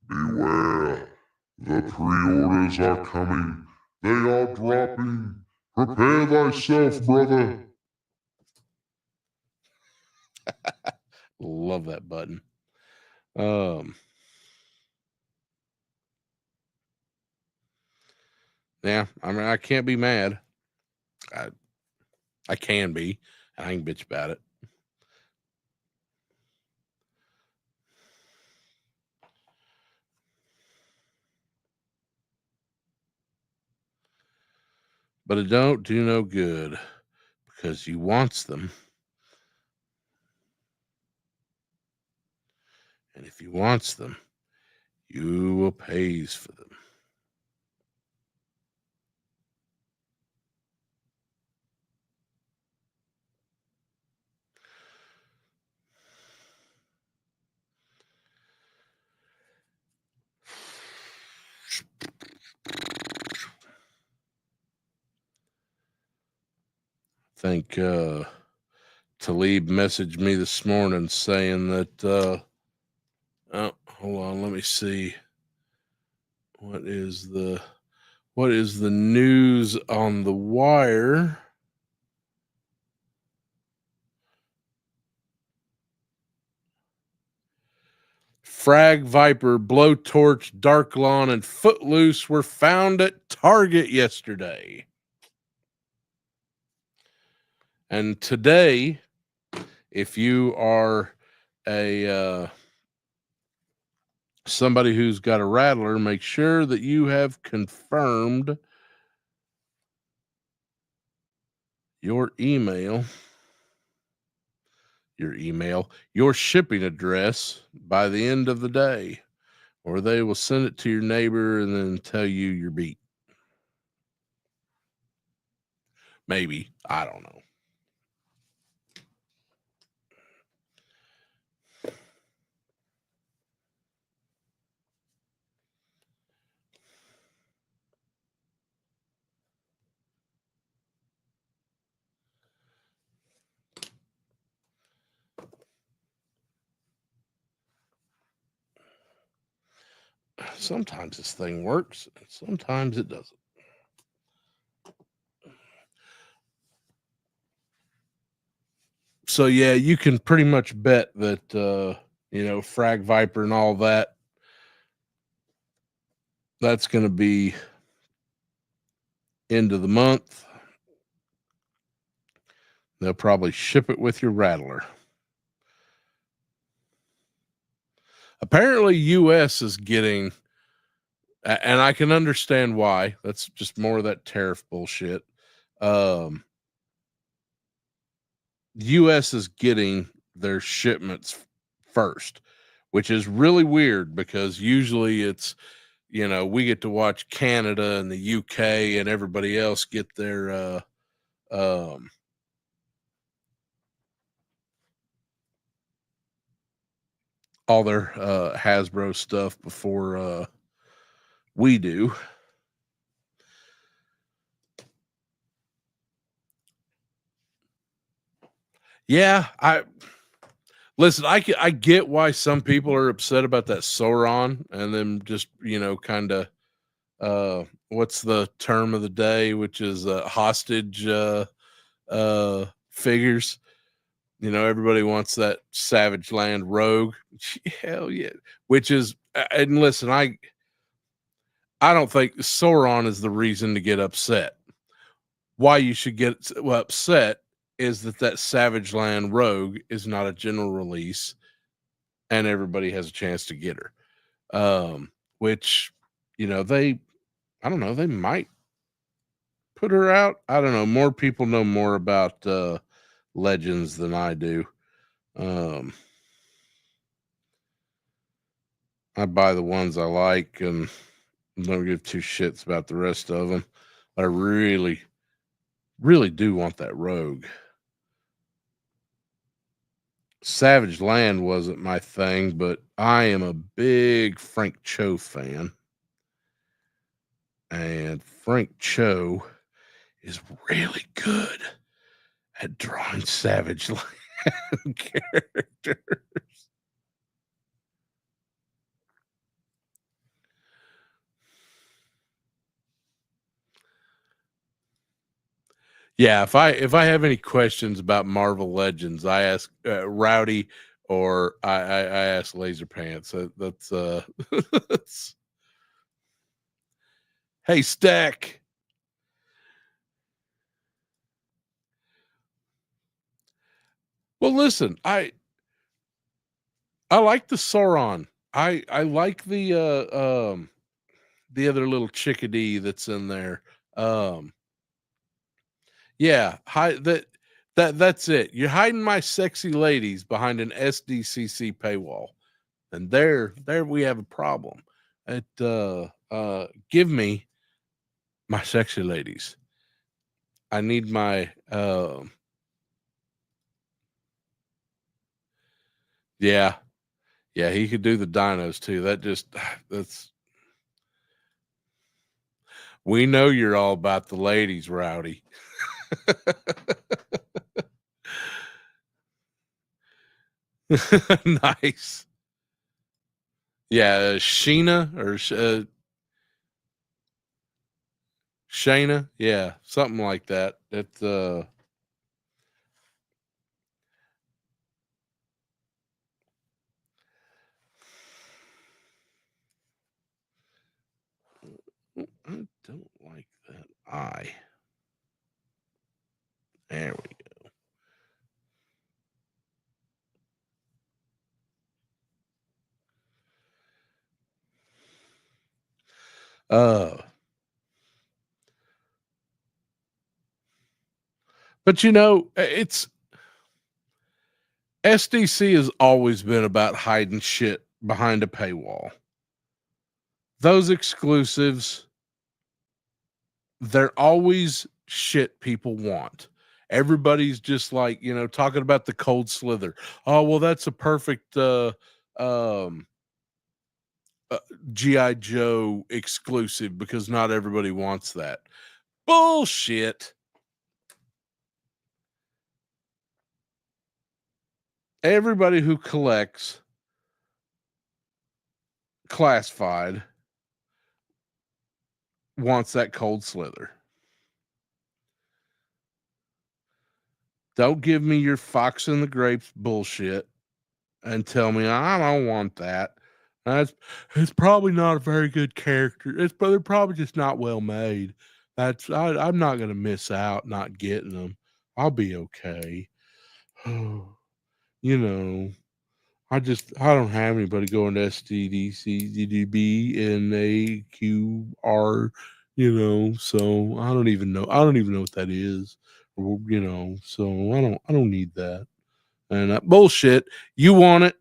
Beware. The pre-orders are coming. They are dropping. Prepare thyself, brother. Love that button. Yeah, I mean, I can't be mad. I can be. I can bitch about it. But it don't do no good because you wants them. And if you wants them, you will pays for them. I think Talib messaged me this morning saying that oh, hold on, let me see. What is the news on the wire? Frag Viper, Blowtorch, Dark Lawn, and Footloose were found at Target yesterday. And today, if you are a somebody who's got a rattler, make sure that you have confirmed your shipping address by the end of the day, or they will send it to your neighbor and then tell you you're beat. Maybe. I don't know. Sometimes this thing works, and sometimes it doesn't. So yeah, you can pretty much bet that Frag Viper and all that, that's going to be end of the month. They'll probably ship it with your rattler. Apparently, US is getting, and I can understand why. That's just more of that tariff bullshit. US is getting their shipments first, which is really weird because usually it's, we get to watch Canada and the UK and everybody else get their all their Hasbro stuff before we do. Yeah, listen. I get why some people are upset about that Sauron, and then just kind of what's the term of the day, which is hostage figures. Everybody wants that Savage Land Rogue. Hell yeah. Which is, and listen, I don't think Sauron is the reason to get upset. Why you should get upset is that Savage Land Rogue is not a general release and everybody has a chance to get her. Which, I don't know, they might put her out. I don't know. More people know more about Legends than I do. I buy the ones I like and don't give two shits about the rest of them. But I really, really do want that Rogue. Savage Land wasn't my thing, but I am a big Frank Cho fan. And Frank Cho is really good at drawing Savage Land characters. Yeah, if I have any questions about Marvel Legends, I ask Rowdy or I ask Laser Pants. That's that's, hey Stack. Well, listen, I like the Sauron. I like the other little chickadee that's in there. Um yeah, that's it. You're hiding my sexy ladies behind an SDCC paywall. And there we have a problem. It give me my sexy ladies. I need my yeah. Yeah, he could do the dinos too. That just that's we know you're all about the ladies, Rowdy. Nice. Yeah, Sheena or Shayna. Yeah, something like that. It's I don't like that eye. There we go. But you know, it's SDC has always been about hiding shit behind a paywall. Those exclusives, they're always shit people want. Everybody's just like, talking about the cold slither. Oh, well, that's a perfect um uh, GI Joe exclusive because not everybody wants that. Bullshit. Everybody who collects classified wants that cold slither. Don't give me your Fox and the Grapes bullshit and tell me I don't want that. That's it's probably not a very good character. They're probably just not well made. I'm not gonna miss out not getting them. I'll be okay. you know, I don't have anybody going to STDCDB and AQR, so I don't even know what that is. So I don't need that. And bullshit. You want it.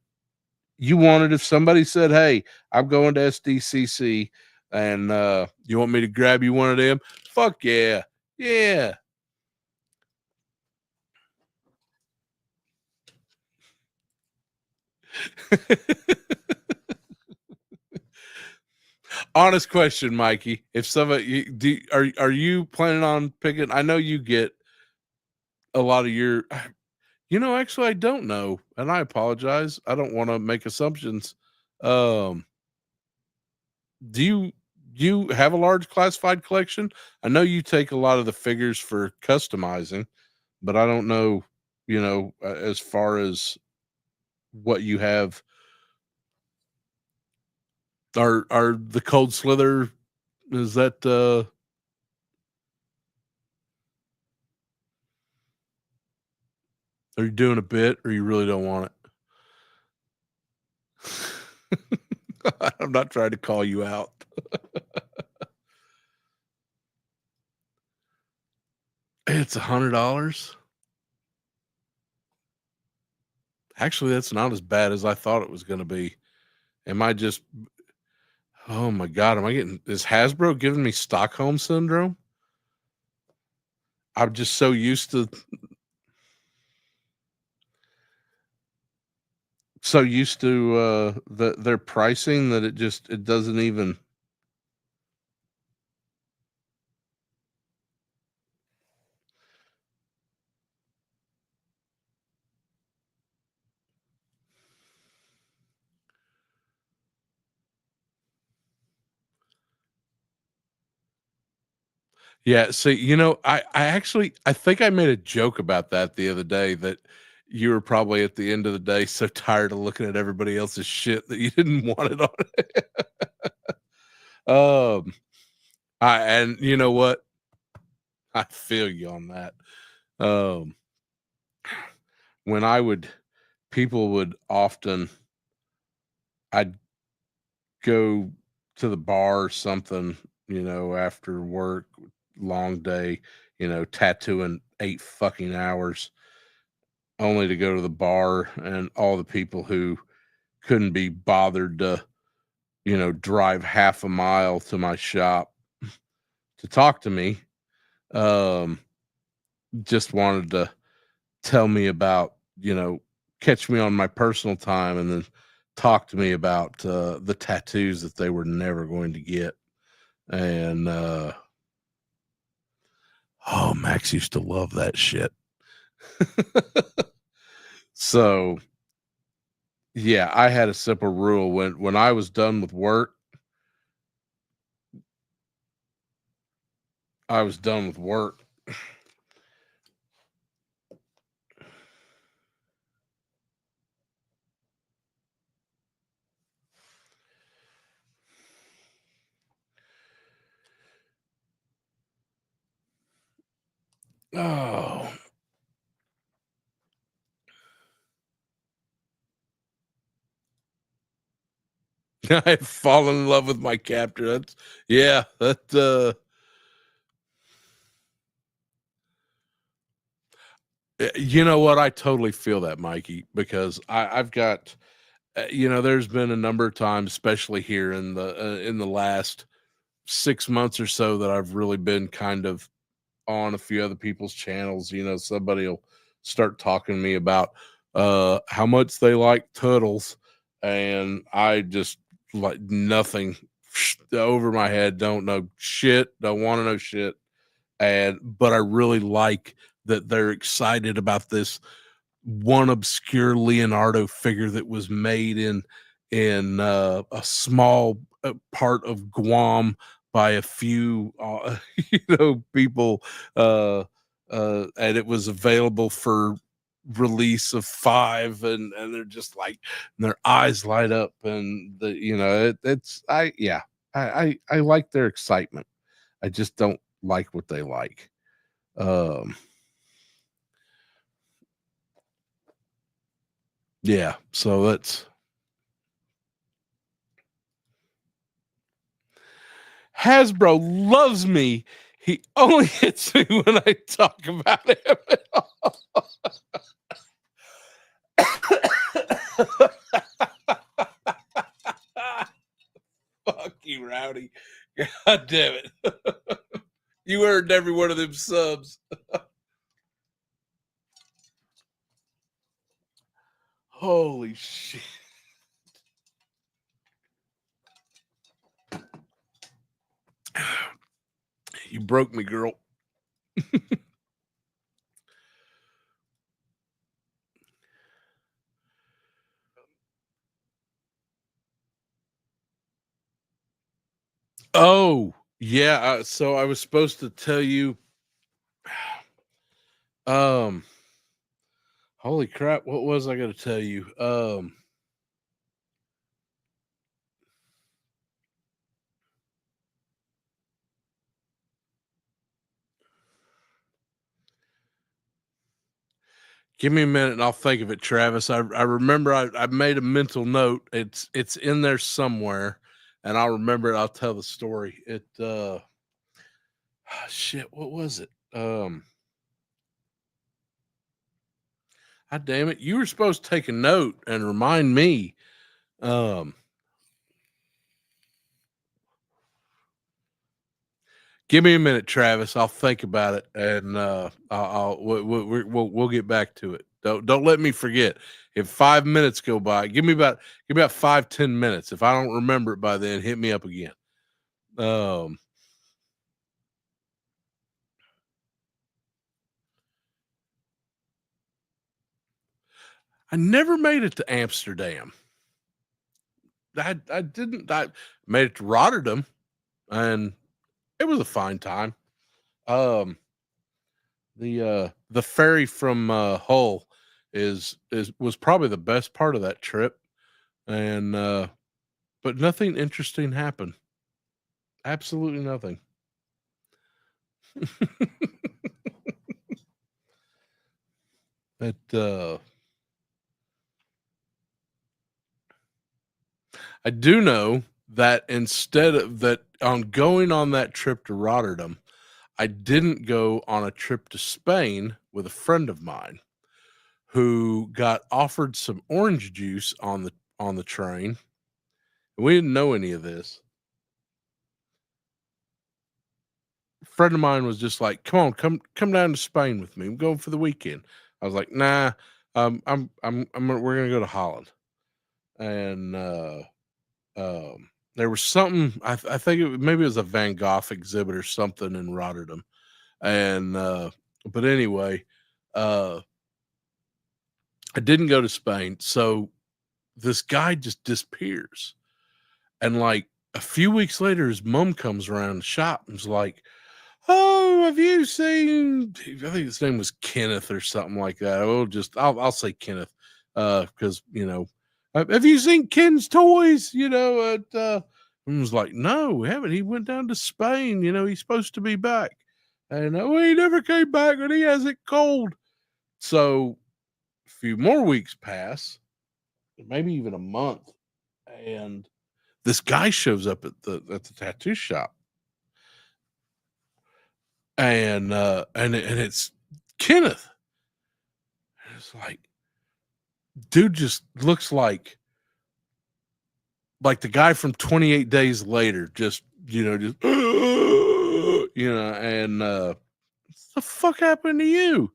You want it. If somebody said, "Hey, I'm going to SDCC, and you want me to grab you one of them?" Fuck yeah, yeah. Honest question, Mikey. If somebody are you planning on picking? I know you get a lot of your. Actually, I don't know, and I apologize. I don't want to make assumptions. Um, do you have a large classified collection? I know you take a lot of the figures for customizing, but I don't know, as far as what you have. Are the cold slither? Is that are you doing a bit, or you really don't want it? I'm not trying to call you out. It's $100. Actually, that's not as bad as I thought it was going to be. Am I just? Oh my god, am I getting? Is Hasbro giving me Stockholm syndrome? I'm just so used to their pricing that it doesn't even. Yeah, so, I think I made a joke about that the other day that you were probably at the end of the day so tired of looking at everybody else's shit that you didn't want it on it. And you know what? I feel you on that. Um, when I would people would often I'd go to the bar or something, after work, long day, tattooing 8 fucking hours, only to go to the bar and all the people who couldn't be bothered to, drive half a mile to my shop to talk to me, um, just wanted to tell me about, catch me on my personal time and then talk to me about the tattoos that they were never going to get. And oh, Max used to love that shit. So yeah, I had a simple rule when I was done with work, I was done with work. Oh, I've fallen in love with my captor. That's yeah, that you know what? I totally feel that, Mikey, because I've got there's been a number of times, especially here in the last 6 months or so, that I've really been kind of on a few other people's channels. Somebody will start talking to me about how much they like turtles, and I just like nothing over my head, don't know shit, don't want to know shit. But I really like that they're excited about this one obscure Leonardo figure that was made in a small part of Guam by a few people, uh and it was available for release of 5, and they're just like, and their eyes light up, and it's I yeah, I like their excitement. I just don't like what they like. um yeah, so that's Hasbro loves me. He only hits me when I talk about him. Fuck you, Rowdy. God damn it. You earned every one of them subs. Holy shit. You broke me, girl. Oh, yeah. So I was supposed to tell you. Um, holy crap. What was I going to tell you? Give me a minute and I'll think of it, Travis. I remember I made a mental note. It's in there somewhere, and I'll remember it. I'll tell the story. Shit, what was it? God damn it. You were supposed to take a note and remind me. Um Give me a minute, Travis. I'll think about it, and we'll get back to it. Don't let me forget. If 5 minutes go by, give me about 5-10 minutes. If I don't remember it by then, hit me up again. Um, I never made it to Amsterdam. I didn't. I made it to Rotterdam, and it was a fine time. Um, the ferry from Hull is was probably the best part of that trip, and but nothing interesting happened. Absolutely nothing. But I do know that instead of that, on going on that trip to Rotterdam, I didn't go on a trip to Spain with a friend of mine who got offered some orange juice on the train. We didn't know any of this. A friend of mine was just like, "Come on, come down to Spain with me. I'm going for the weekend." I was like, "Nah, we're gonna go to Holland." And there was something I think maybe it was a Van Gogh exhibit or something in Rotterdam, and but anyway, uh, I didn't go to Spain, so this guy just disappears, and like a few weeks later, his mom comes around the shop and was like, "Oh, have you seen?" I think his name was Kenneth or something like that. I'll say Kenneth, because have you seen Ken's toys? And was like, "No, we haven't. He went down to Spain. He's supposed to be back, and he never came back, and he has it cold." So a few more weeks pass, maybe even a month, and this guy shows up at the tattoo shop, and it's Kenneth. It's like, dude just looks like the guy from 28 Days Later, just and what the fuck happened to you?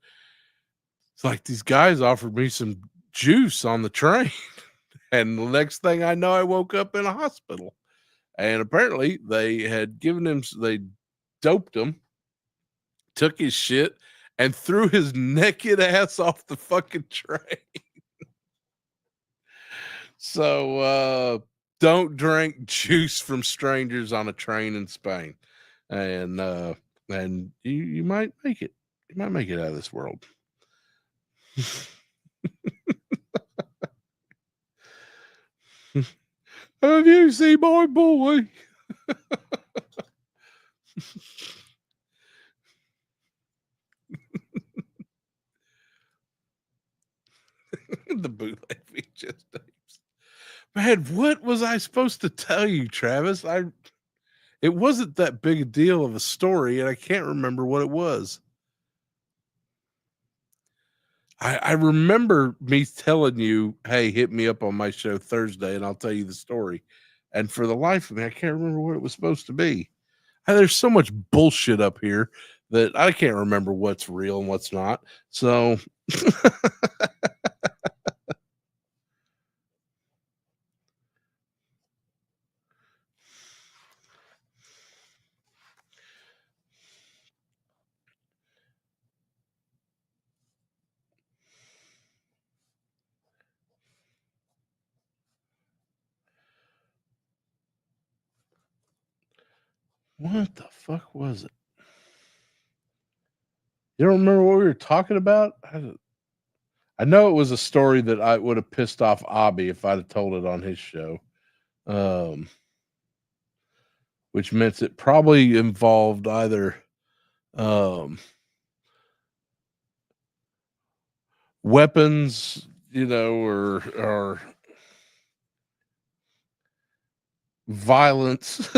It's like these guys offered me some juice on the train, and the next thing I know, I woke up in a hospital. And apparently, they doped him, took his shit, and threw his naked ass off the fucking train. So don't drink juice from strangers on a train in Spain, and you might make it. You might make it out of this world. Have you seen my boy? The bootleg VHS tapes. Man, what was I supposed to tell you, Travis? It wasn't that big a deal of a story, and I can't remember what it was. I remember me telling you, "Hey, hit me up on my show Thursday, and I'll tell you the story." And for the life of me, I can't remember what it was supposed to be. There's so much bullshit up here that I can't remember what's real and what's not. So, what the fuck was it? You don't remember what we were talking about? I know it was a story that I would have pissed off Abby if I'd have told it on his show. Um, which meant it probably involved either um, weapons, or violence.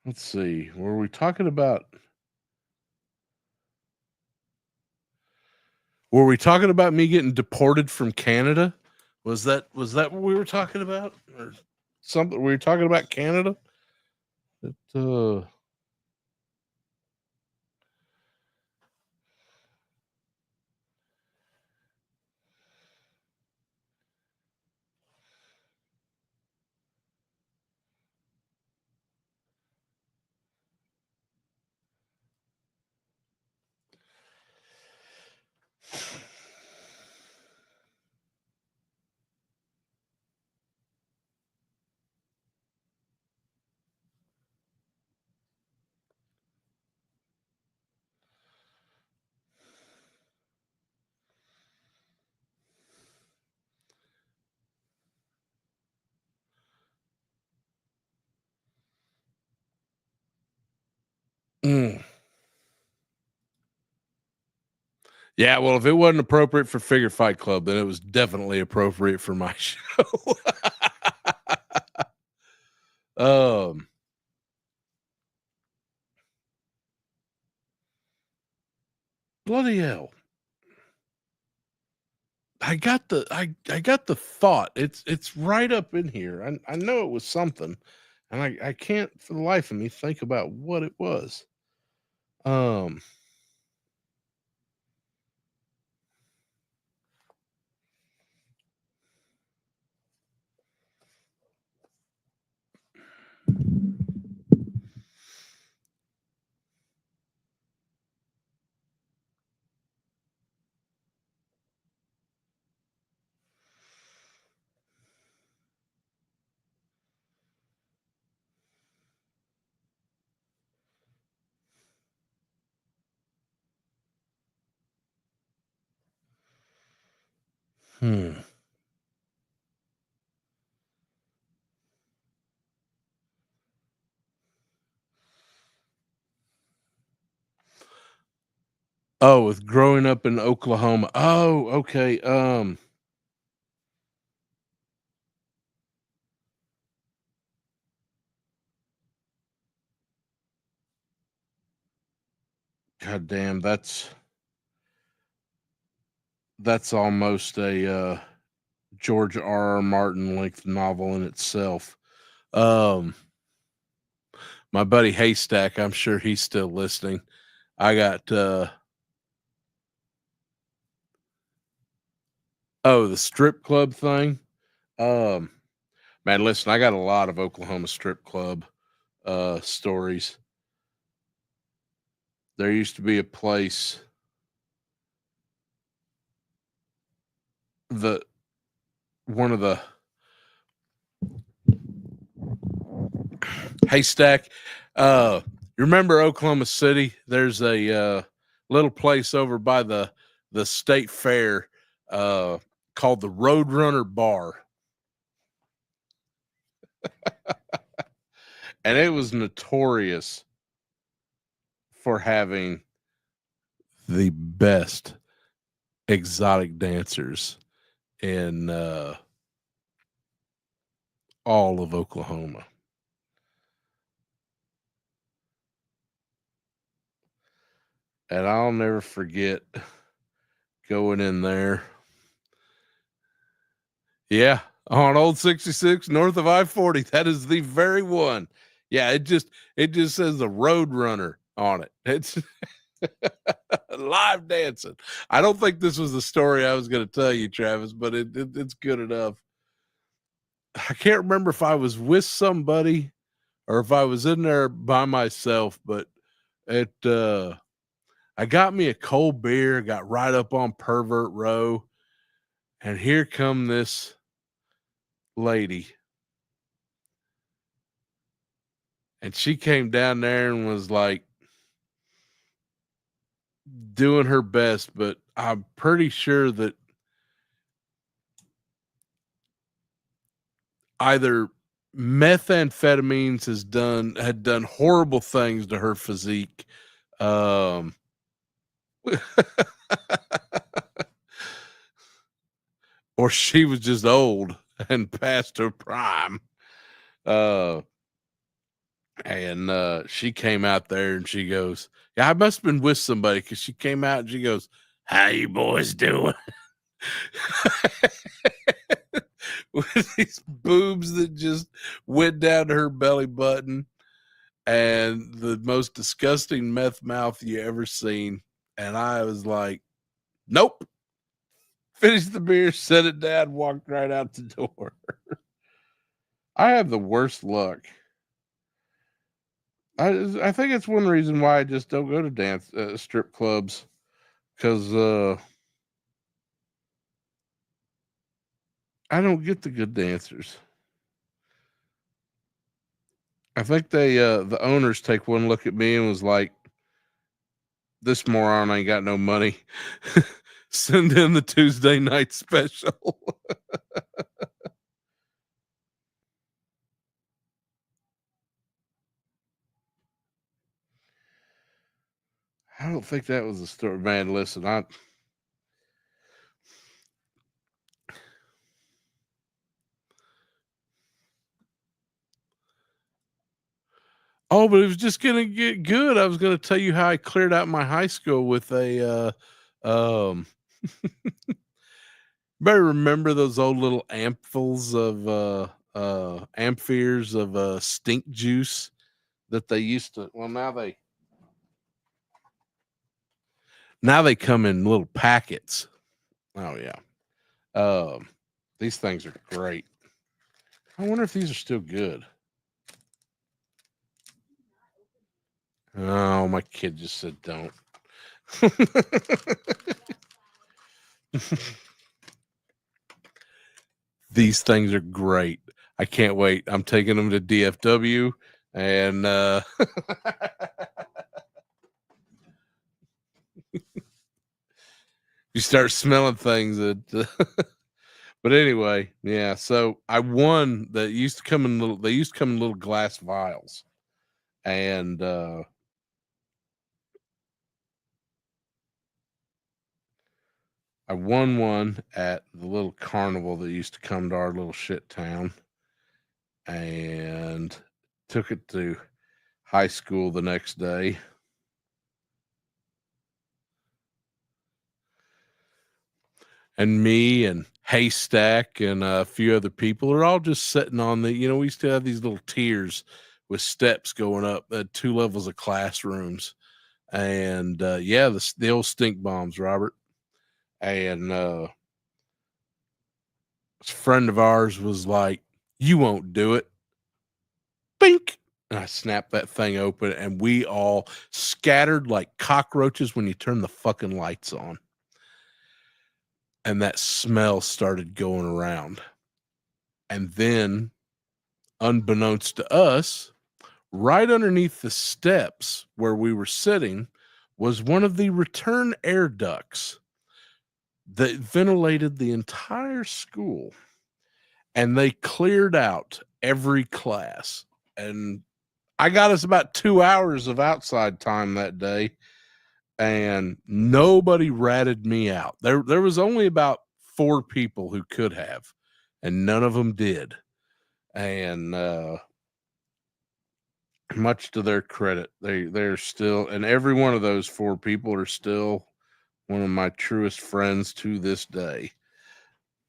Let's see. Were we talking about? Were we talking about me getting deported from Canada? Was that what we were talking about, or something? We were talking about Canada. It, Yeah, well, if it wasn't appropriate for Figure Fight Club, then it was definitely appropriate for my show. um, Bloody hell. I got the thought. It's right up in here. I know it was something, and I can't for the life of me think about what it was. Um, hmm. Oh, with growing up in Oklahoma. Oh, okay. God damn, that's almost a George R. R. Martin length novel in itself. Um, my buddy Haystack, I'm sure he's still listening. I got the strip club thing. Um, man, listen, I got a lot of Oklahoma strip club stories. There used to be a place, the one of the Haystack. You remember Oklahoma City? There's a little place over by the state fair uh, called the Roadrunner Bar, and it was notorious for having the best exotic dancers in all of Oklahoma. And I'll never forget going in there. Yeah, on Old 66 north of I-40. That is the very one. Yeah, it just says the Road Runner on it. It's live dancing. I don't think this was the story I was going to tell you, Travis, but it's good enough. I can't remember if I was with somebody or if I was in there by myself, but it I got me a cold beer, got right up on Pervert Row, and here come this lady. And she came down there and was like doing her best, but I'm pretty sure that either methamphetamines had done horrible things to her physique. Um or she was just old and past her prime. Uh and she came out there and she goes, yeah, I must have been with somebody because she came out and she goes, how you boys doing? With these boobs that just went down to her belly button and the most disgusting meth mouth you ever seen. And I was like, nope. Finished the beer, set it down, walked right out the door. I have the worst luck. I think it's one reason why I just don't go to dance strip clubs because I don't get the good dancers. I think the owners take one look at me and was like, this moron ain't got no money. Send in the Tuesday night special. I don't think that was the story. Man, listen, Oh, but it was just gonna get good. I was gonna tell you how I cleared out my high school with a better remember those old little ampfuls of amphiers of stink juice that they used to, well, now they come in little packets. Oh yeah. Um these things are great. I wonder if these are still good. Oh, my kid just said don't. These things are great. I can't wait. I'm taking them to DFW and you start smelling things that but anyway, yeah, so I won that used to come in little they used to come in little glass vials. And I won one at the little carnival that used to come to our little shit town and took it to high school the next day. And me and Haystack and a few other people are all just sitting on the, we used to have these little tiers with steps going up at 2 levels of classrooms. And yeah, the old stink bombs, Robert. And a friend of ours was like, "You won't do it." Bink. And I snapped that thing open and we all scattered like cockroaches when you turn the fucking lights on. And that smell started going around. And then, unbeknownst to us, right underneath the steps where we were sitting was one of the return air ducts that ventilated the entire school. And they cleared out every class. And I got us about 2 hours of outside time that day, and nobody ratted me out. There was only about 4 people who could have, and none of them did. And much to their credit, they're still, and every one of those 4 people are still one of my truest friends to this day.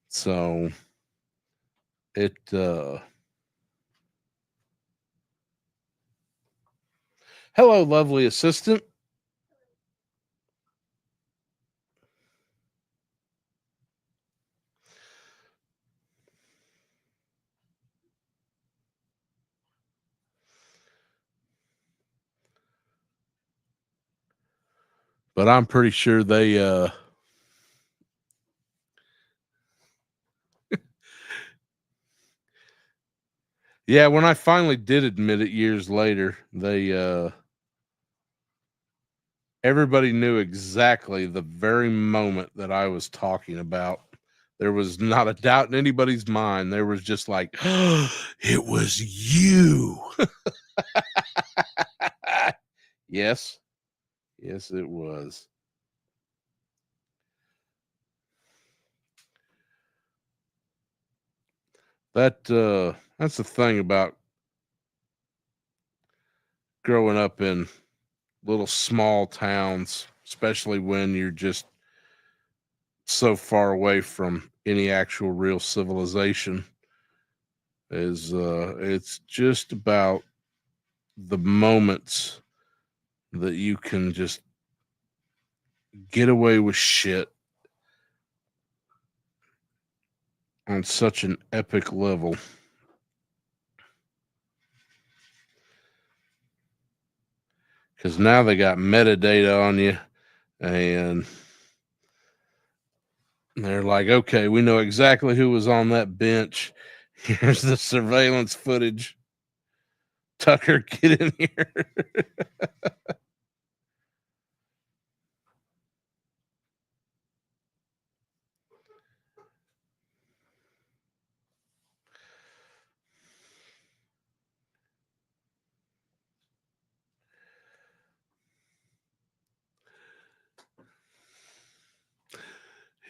So it hello, lovely assistant. But I'm pretty sure they yeah, when I finally did admit it years later, they everybody knew exactly the very moment that I was talking about. There was not a doubt in anybody's mind. There was just like, it was you. Yes. Yes, it was. That's the thing about growing up in little small towns, especially when you're just so far away from any actual real civilization, is it's just about the moments that you can just get away with shit on such an epic level. Because now they got metadata on you, and they're like, okay, we know exactly who was on that bench. Here's the surveillance footage. Tucker, get in here.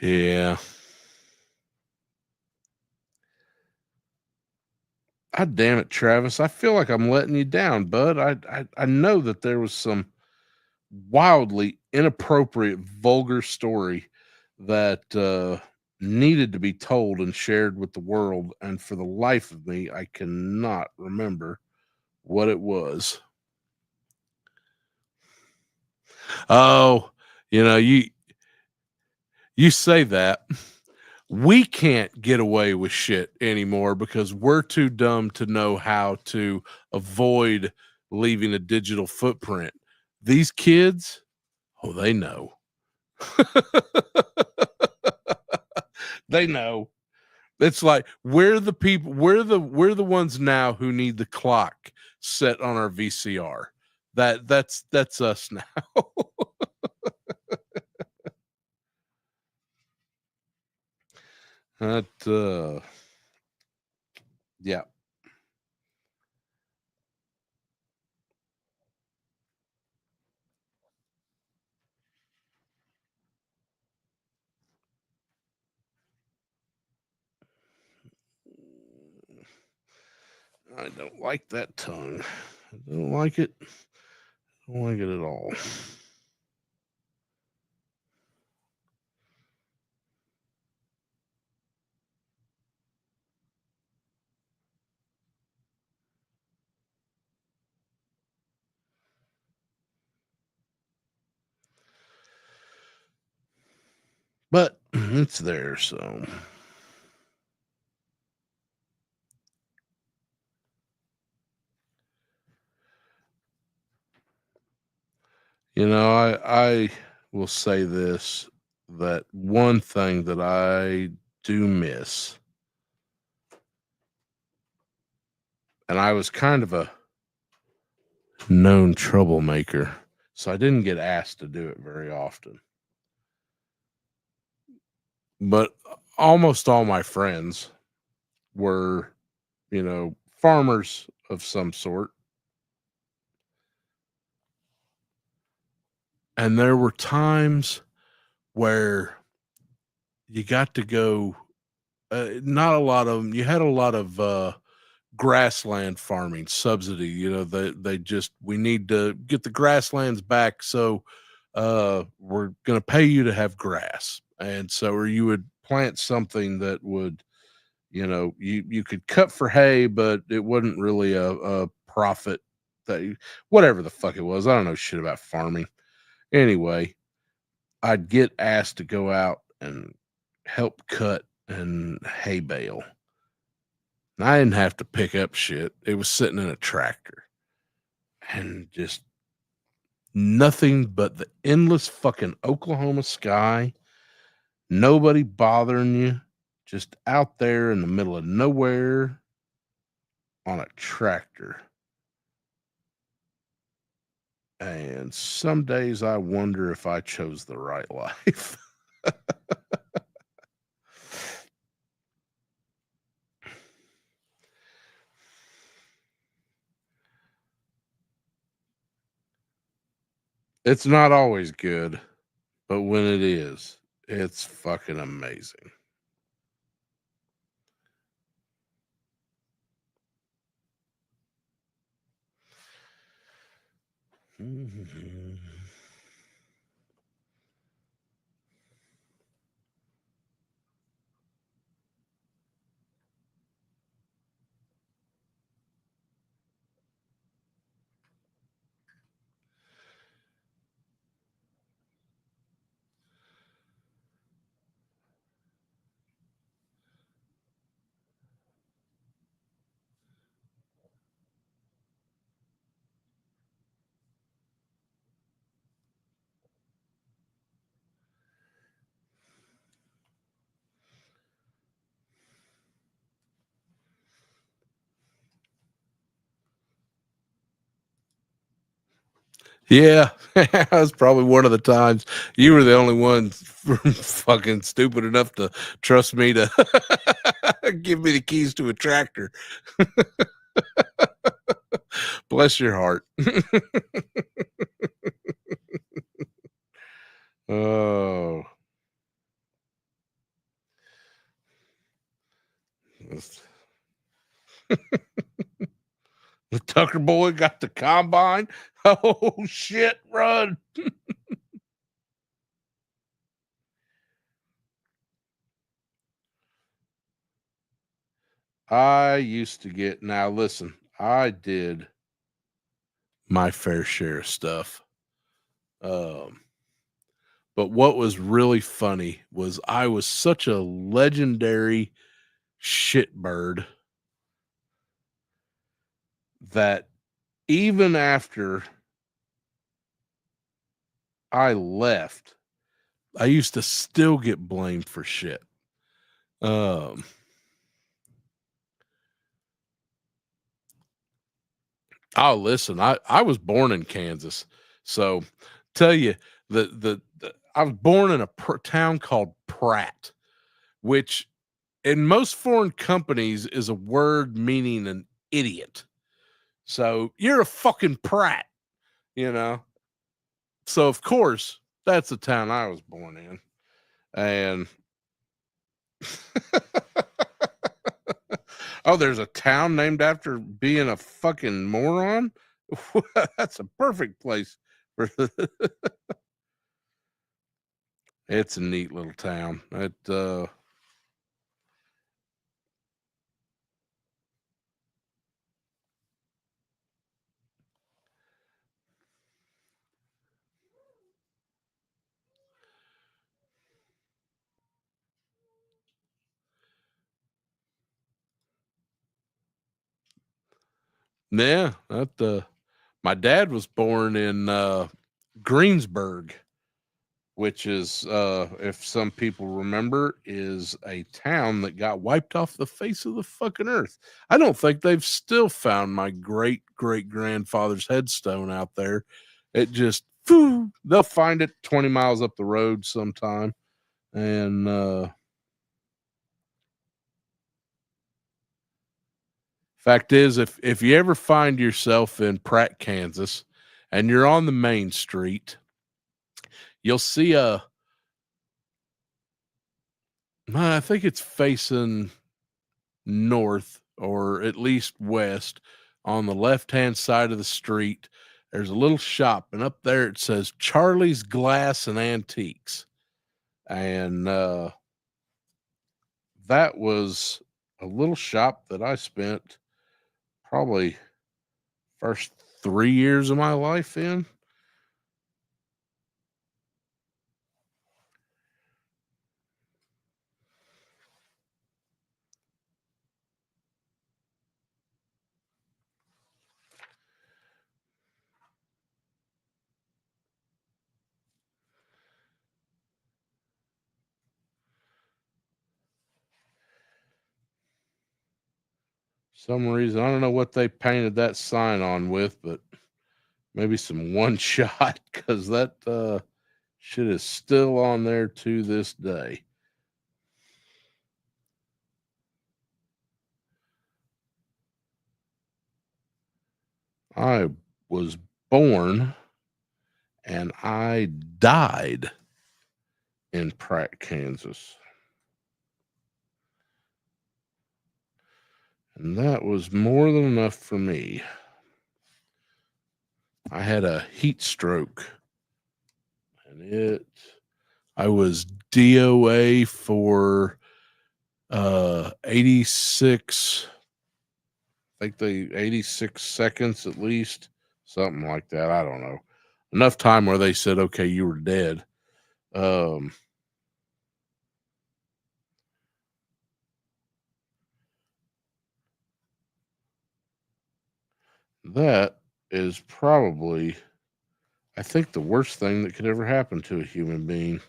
Yeah. God damn it, Travis. I feel like I'm letting you down, bud. I know that there was some wildly inappropriate, vulgar story that needed to be told and shared with the world. And for the life of me, I cannot remember what it was. Oh, you know, you say that. We can't get away with shit anymore because we're too dumb to know how to avoid leaving a digital footprint. These kids, oh, they know. They know. It's like we're the ones now who need the clock set on our VCR. That's us now. That yeah. I don't like that tongue. I don't like it. I don't like it at all. But it's there, so I will say this, that one thing that I do miss, and I was kind of a known troublemaker, so I didn't get asked to do it very often. But almost all my friends were, farmers of some sort. And there were times where you got to go, not a lot of them, you had a lot of grassland farming subsidy. We need to get the grasslands back, so we're going to pay you to have grass. And so, or you would plant something that would, you could cut for hay, but it wasn't really a profit, whatever the fuck it was. I don't know shit about farming. Anyway, I'd get asked to go out and help cut and hay bale. And I didn't have to pick up shit. It was sitting in a tractor. And just nothing but the endless fucking Oklahoma sky. Nobody bothering you. Just out there in the middle of nowhere on a tractor. And some days I wonder if I chose the right life. It's not always good, but when it is, it's fucking amazing. Yeah, that was probably one of the times you were the only one fucking stupid enough to trust me to give me the keys to a tractor. Bless your heart. Oh. The Tucker boy got the combine. Oh shit, run. I used to get, now listen, I did my fair share of stuff. Um, but what was really funny was I was such a legendary shitbird that even after I left, I used to still get blamed for shit. Um, oh, listen, I was born in Kansas, so tell you the I was born in a town called Pratt, which in most foreign companies is a word meaning an idiot. So you're a fucking Pratt, you know. So of course that's the town I was born in, and oh, there's a town named after being a fucking moron. That's a perfect place for. It's a neat little town. Yeah, my dad was born in Greensburg, which is if some people remember, is a town that got wiped off the face of the fucking earth. I don't think they've still found my great great grandfather's headstone out there. It just they'll find it 20 miles up the road sometime. And fact is, if you ever find yourself in Pratt, Kansas, and you're on the main street, you'll see I think it's facing north or at least west. On the left hand side of the street, there's a little shop, and up there it says Charlie's Glass and Antiques. And that was a little shop that I spent probably first 3 years of my life in. Some reason I don't know what they painted that sign on with, but maybe some one shot, because that shit is still on there to this day. I was born and I died in Pratt, Kansas. And that was more than enough for me. I had a heat stroke, and I was DOA for 86, I think 86 seconds at least, something like that. I don't know. Enough time where they said, okay, you were dead. That is probably, I think, the worst thing that could ever happen to a human being.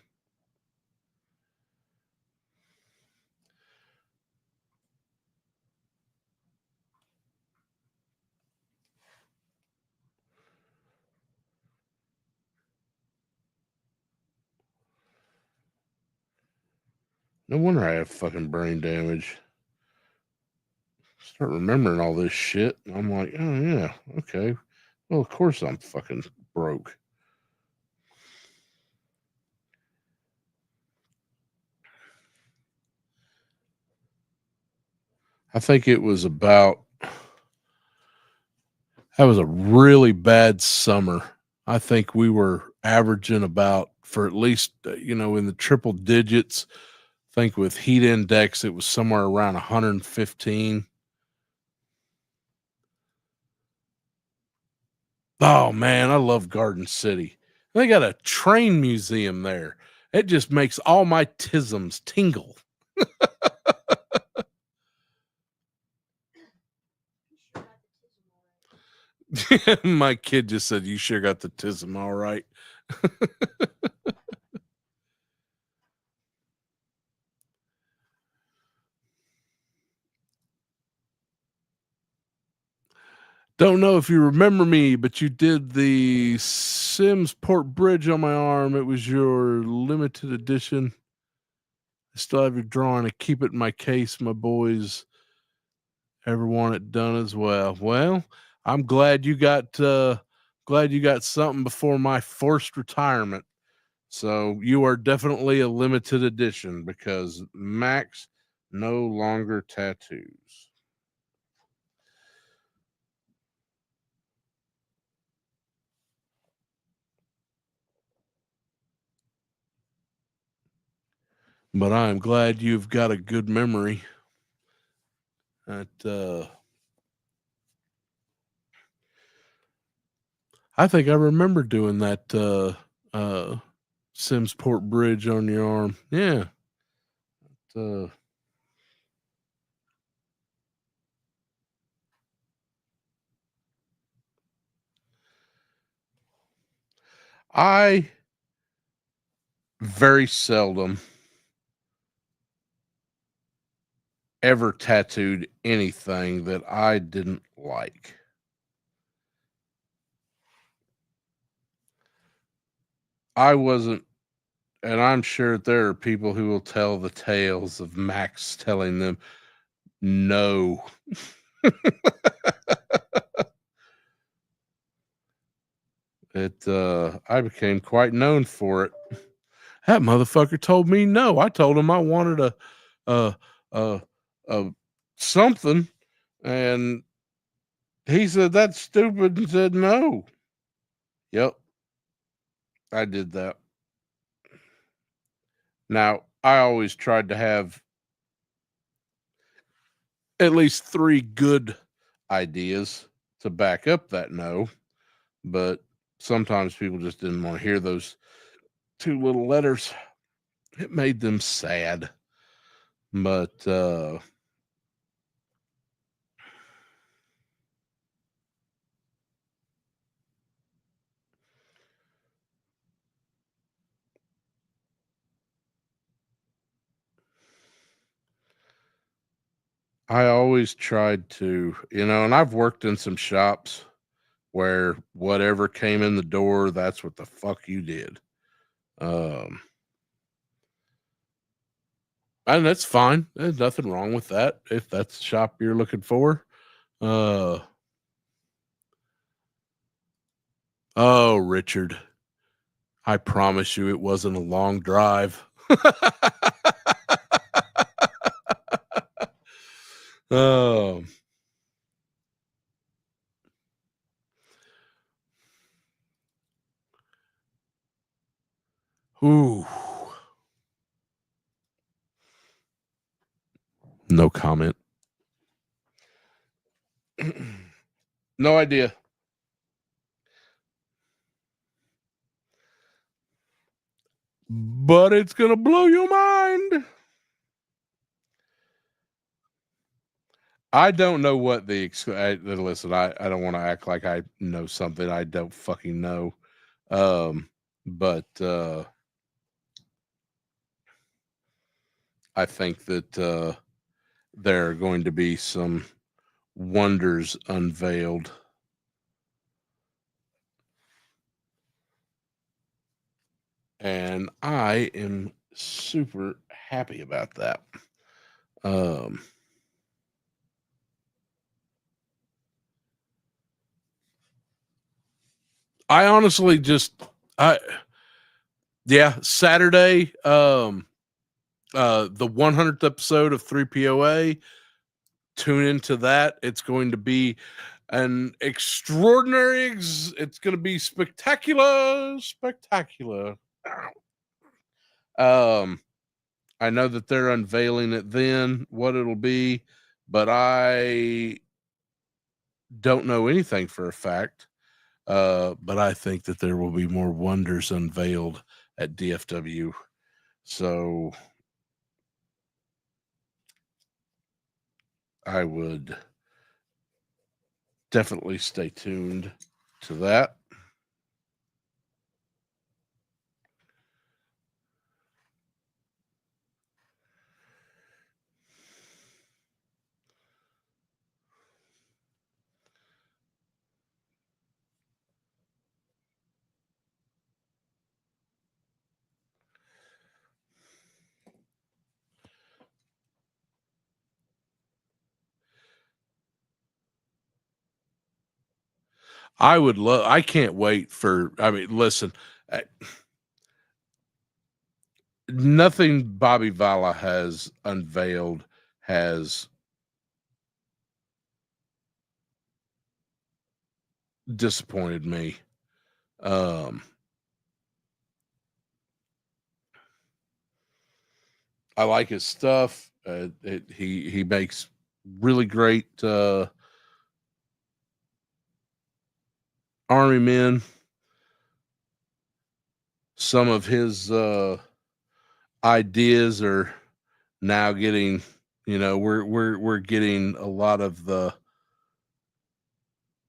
No wonder I have fucking brain damage. Start remembering all this shit, and I'm like, oh yeah, okay. Well, of course I'm fucking broke. I think it was about That was a really bad summer. I think we were averaging about for at least, in the triple digits. I think with heat index, it was somewhere around 115. Oh man, I love Garden City. They got a train museum there. It just makes all my tisms tingle. My kid just said, "You sure got the tism all right." Don't know if you remember me, but you did the Sims Port Bridge on my arm. It was your limited edition. I still have your drawing. I keep it in my case. My boys ever want it done as well. Well, I'm glad you got something before my forced retirement. So you are definitely a limited edition because Max no longer tattoos. But I'm glad you've got a good memory. That I think I remember doing that Sims Port Bridge on your arm. Yeah. Uh, I very seldom ever tattooed anything that I didn't like. I wasn't, and I'm sure there are people who will tell the tales of Max telling them no. I became quite known for it. That motherfucker told me no. I told him I wanted a a a something, and he said that's stupid and said no. Yep, I did that. Now, I always tried to have at least 3 good ideas to back up that no, but sometimes people just didn't want to hear those 2 little letters. It made them sad. But I always tried to, and I've worked in some shops where whatever came in the door, that's what the fuck you did. Um, and that's fine. There's nothing wrong with that if that's the shop you're looking for. Uh, oh, Richard, I promise you it wasn't a long drive. Oh, ooh, no comment. No idea. But it's gonna blow your mind. I don't know what listen. I don't want to act like I know something I don't fucking know. But I think that there are going to be some wonders unveiled. And I am super happy about that. Um, I honestly I, yeah, Saturday, the 100th episode of 3POA, tune into that. It's going to be an extraordinary. It's going to be spectacular, spectacular. I know that they're unveiling it then, what it'll be, but I don't know anything for a fact. But I think that there will be more wonders unveiled at DFW. So I would definitely stay tuned to that. I would love. I can't wait for. I mean, listen, nothing Bobby Vala has unveiled has disappointed me. I like his stuff. He makes really great army men. Some of his ideas are now getting, we're getting a lot of the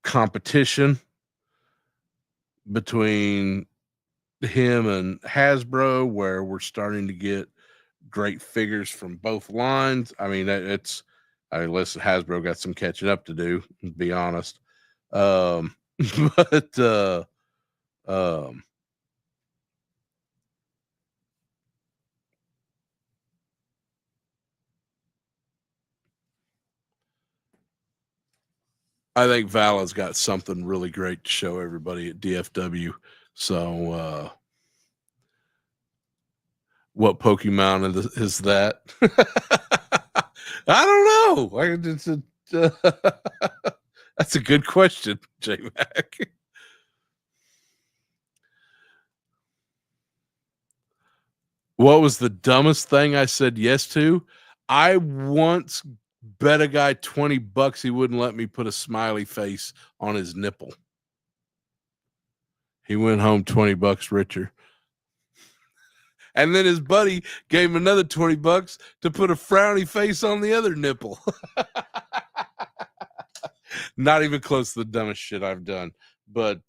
competition between him and Hasbro, where we're starting to get great figures from both lines. I mean, listen, Hasbro got some catching up to do, to be honest. But I think Vala's got something really great to show everybody at DFW. So, what Pokemon is that? I don't know. That's a good question, J Mac. What was the dumbest thing I said yes to? I once bet a guy $20 he wouldn't let me put a smiley face on his nipple. He went home $20 richer. And then his buddy gave him another $20 to put a frowny face on the other nipple. Not even close to the dumbest shit I've done. But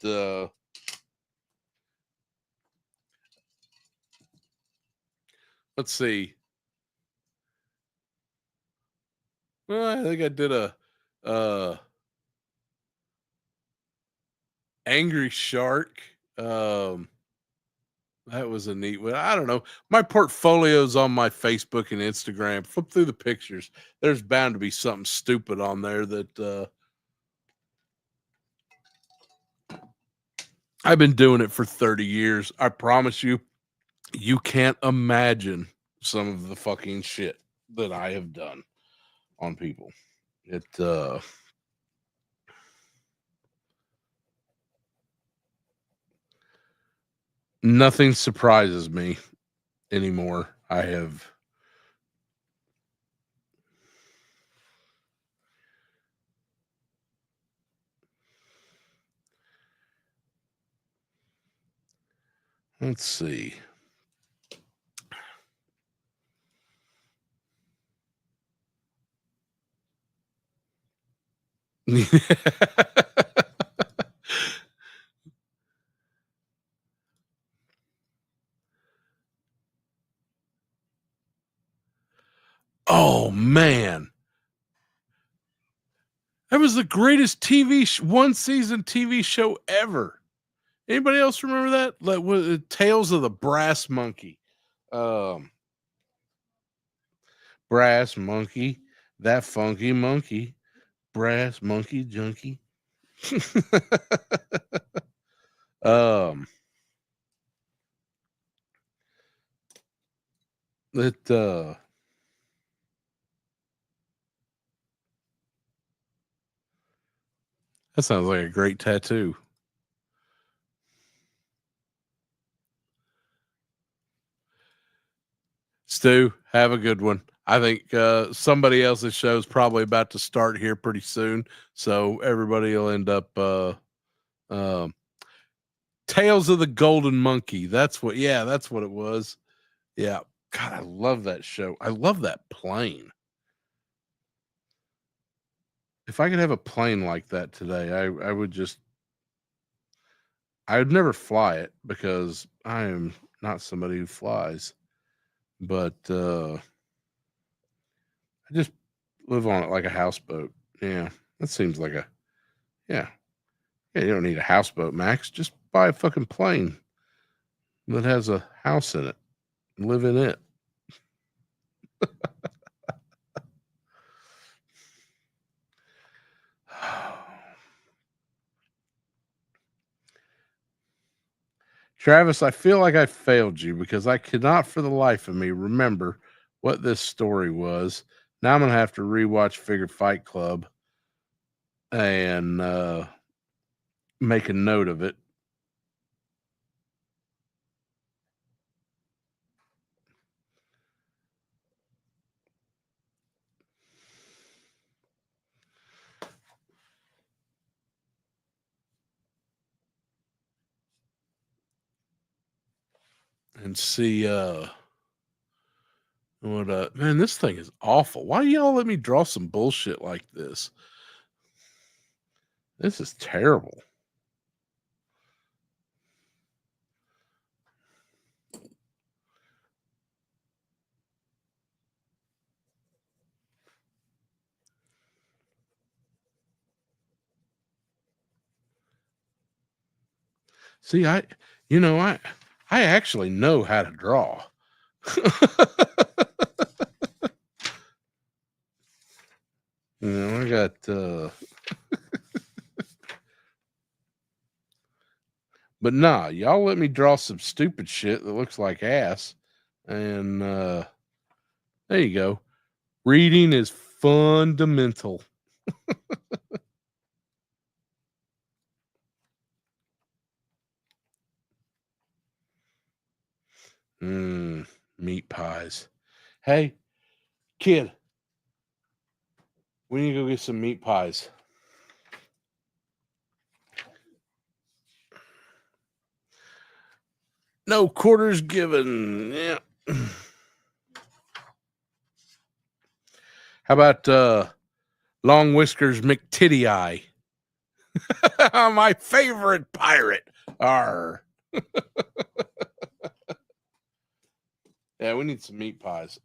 let's see. Well, I think I did a angry shark. That was a neat one. I don't know. My portfolio's on my Facebook and Instagram. Flip through the pictures. There's bound to be something stupid on there that I've been doing it for 30 years. I promise you, you can't imagine some of the fucking shit that I have done on people. It nothing surprises me anymore. I have let's see. Oh man, that was the greatest one season TV show ever. Anybody else remember that? Like, what, Tales of the Brass Monkey. Brass monkey, that funky monkey, brass monkey junkie. um, it That sounds like a great tattoo. Stu, have a good one. I think somebody else's show is probably about to start here pretty soon, so everybody will end up Tales of the Golden Monkey. That's what it was. Yeah. God, I love that show. I love that plane. If I could have a plane like that today, I would never fly it because I am not somebody who flies. But I just live on it like a houseboat. Yeah. That seems like yeah. Yeah, you don't need a houseboat, Max. Just buy a fucking plane that has a house in it. Live in it. Travis, I feel like I failed you because I could not for the life of me remember what this story was. Now I'm going to have to rewatch Figure Fight Club and make a note of it. And see what man, this thing is awful. Why do y'all let me draw some bullshit like this? This is terrible. See, I actually know how to draw. I got but nah, y'all let me draw some stupid shit that looks like ass. And there you go. Reading is fundamental. Meat pies. Hey, kid, we need to go get some meat pies. No quarters given. Yeah. How about Long Whiskers McTitty Eye? My favorite pirate. Arr. Yeah, we need some meat pies.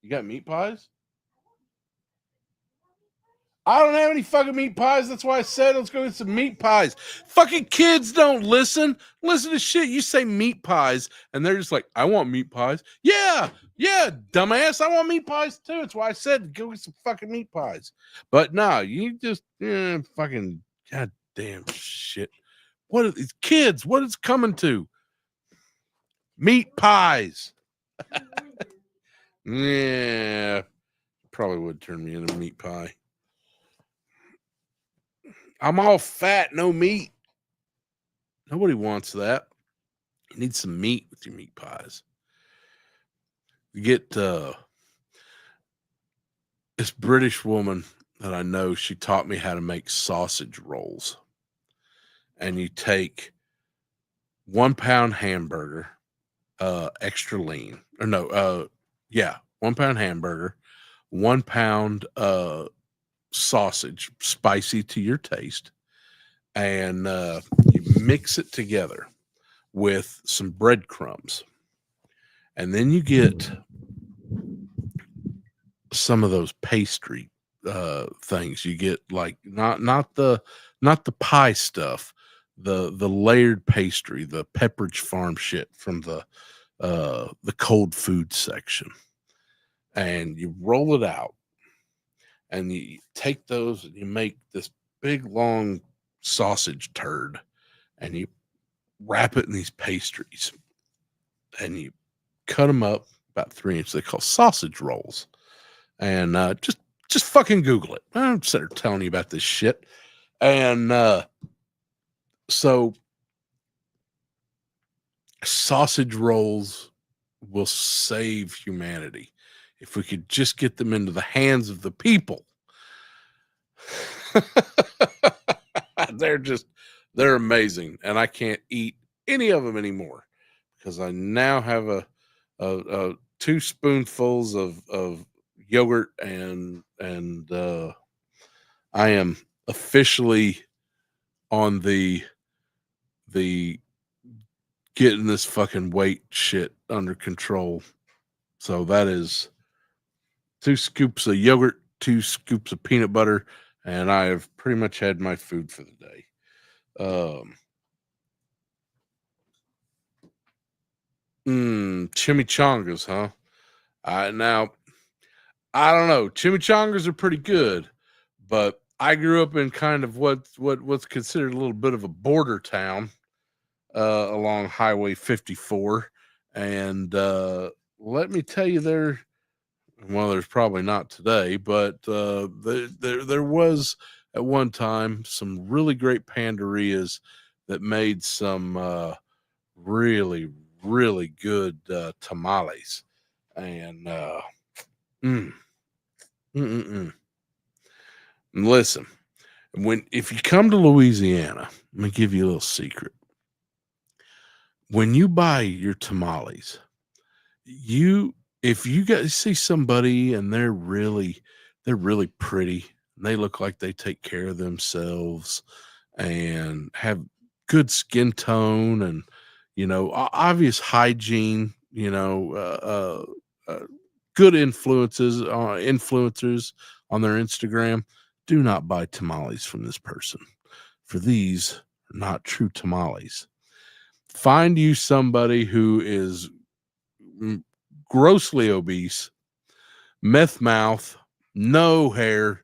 You got meat pies? I don't have any fucking meat pies. That's why I said let's go get some meat pies. Fucking kids don't listen. Listen to shit. You say meat pies, and they're just like, I want meat pies. Yeah, dumbass. I want meat pies too. That's why I said go get some fucking meat pies. But no, you just fucking goddamn shit. What are these kids? What is coming to? Meat pies. Yeah, probably would turn me into meat pie. I'm all fat, no meat. Nobody wants that. You need some meat with your meat pies. You get this British woman that I know, she taught me how to make sausage rolls. And you take 1 pound hamburger, extra lean. Or no, 1 pound hamburger, 1 pound sausage, spicy to your taste, and you mix it together with some breadcrumbs, and then you get some of those pastry things. You get like not the pie stuff, the layered pastry, the Pepperidge Farm shit from the cold food section, and you roll it out. And you take those and you make this big long sausage turd, and you wrap it in these pastries, and you cut them up about 3 inches. They call sausage rolls, and just fucking Google it. I'm sitting there telling you about this shit. And so sausage rolls will save humanity if we could just get them into the hands of the people. They're amazing, and I can't eat any of them anymore because I now have a 2 spoonfuls of yogurt, and I am officially on the getting this fucking weight shit under control. So that is 2 scoops of yogurt, 2 scoops of peanut butter, and I have pretty much had my food for the day. Chimichangas, huh? Now I don't know. Chimichangas are pretty good, but I grew up in kind of what's considered a little bit of a border town along Highway 54, and let me tell you, there's probably not today, but there was at one time some really great panderias that made some really really good tamales, and mm, mm, mm, mm. And listen, if you come to Louisiana, let me give you a little secret. When you buy your tamales, you if you guys see somebody and they're really pretty, and they look like they take care of themselves and have good skin tone, and obvious hygiene, good influencers on their Instagram, do not buy tamales from this person, for these are not true tamales. Find you somebody who is grossly obese, meth mouth, no hair,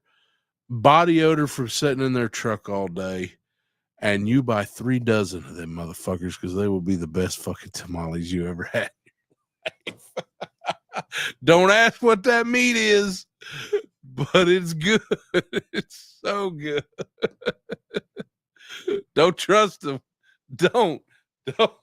body odor from sitting in their truck all day, and you buy 3 dozen of them motherfuckers, because they will be the best fucking tamales you ever had. Don't ask what that meat is, but it's good. It's so good. Don't trust them. Don't. Don't.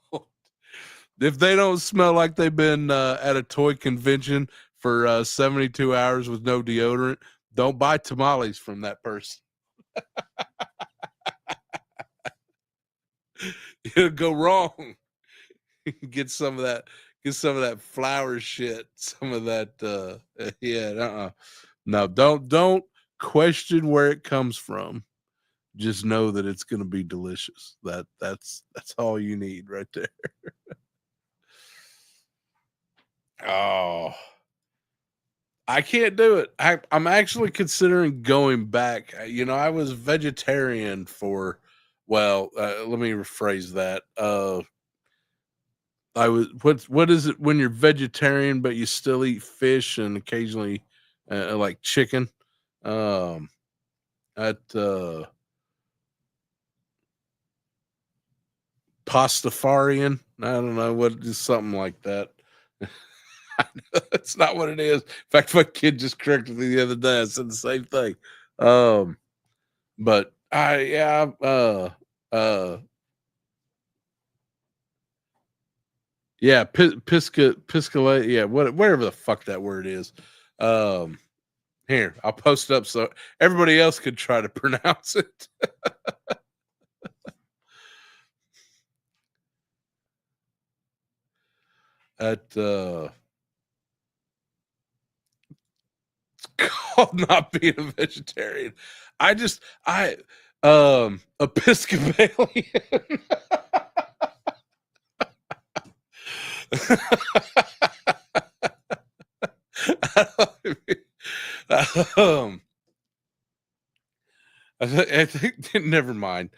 If they don't smell like they've been at a toy convention for 72 hours with no deodorant, don't buy tamales from that person. It'll go wrong. Get some of that flour shit, some of that yeah, no, don't question where it comes from. Just know that it's going to be delicious. That's all you need right there. Oh, I can't do it. I'm actually considering going back. I was vegetarian for, well, let me rephrase that. What is it when you're vegetarian but you still eat fish and occasionally like chicken? Um, at Pastafarian. I don't know what is something like that. It's not what it is. In fact, my kid just corrected me the other day. I said the same thing. Um, but I yeah, uh yeah, piscale, yeah, whatever the fuck that word is. Um, Here, I'll post it up so everybody else could try to pronounce it. At called not being a vegetarian. I Episcopalian. um, I think never mind.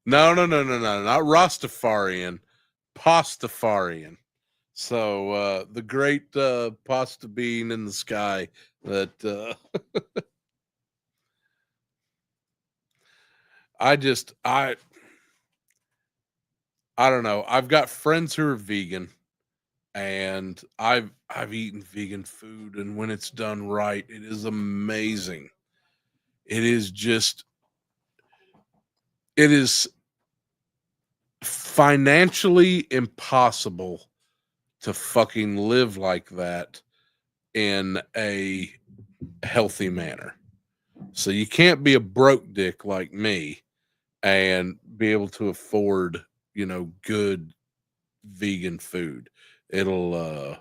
No, no, no, no, no, not Rastafarian, Pastafarian. So the great pasta bean in the sky that I just I don't know. I've got friends who are vegan, and I've eaten vegan food, and when it's done right, it is amazing. It is just it is financially impossible to fucking live like that in a healthy manner. So you can't be a broke dick like me and be able to afford, good vegan food. It'll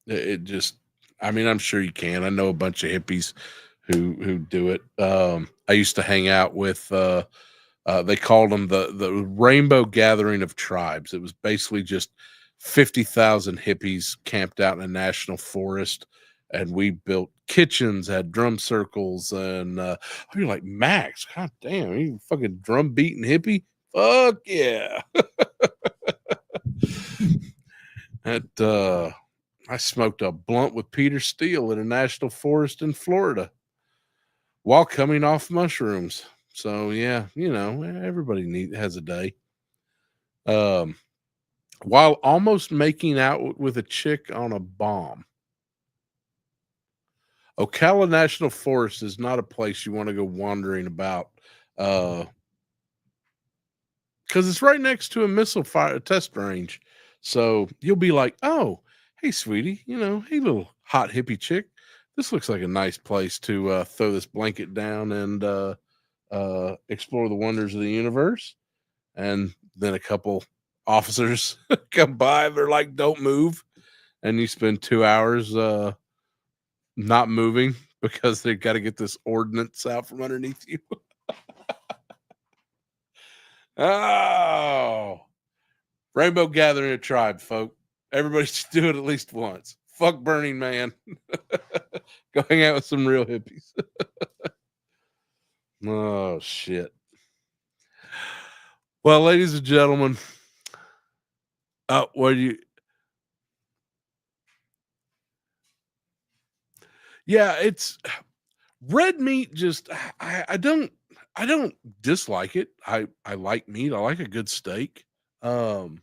it just, I mean, I'm sure you can. I know a bunch of hippies who do it. I used to hang out with they called them the Rainbow Gathering of Tribes. It was basically just 50,000 hippies camped out in a national forest, and we built kitchens, had drum circles, and you're like, Max, god damn, you fucking drum beating hippie? Fuck yeah. That I smoked a blunt with Peter Steele in a national forest in Florida while coming off mushrooms. So yeah, everybody has a day. Um, while almost making out with a chick on a bomb. Ocala National Forest is not a place you want to go wandering about, because it's right next to a missile fire test range. So you'll be like, "Oh, hey, sweetie, hey, little hot hippie chick, this looks like a nice place to throw this blanket down and explore the wonders of the universe." And then a couple officers come by, they're like, "Don't move," and you spend 2 hours not moving because they've got to get this ordinance out from underneath you. Oh, Rainbow Gathering a Tribe, folk. Everybody should do it at least once. Fuck Burning Man. Go hang out with some real hippies. Oh, shit. Well, ladies and gentlemen, what do you. Yeah, it's red meat. Just I don't dislike it. I like meat. I like a good steak. Um,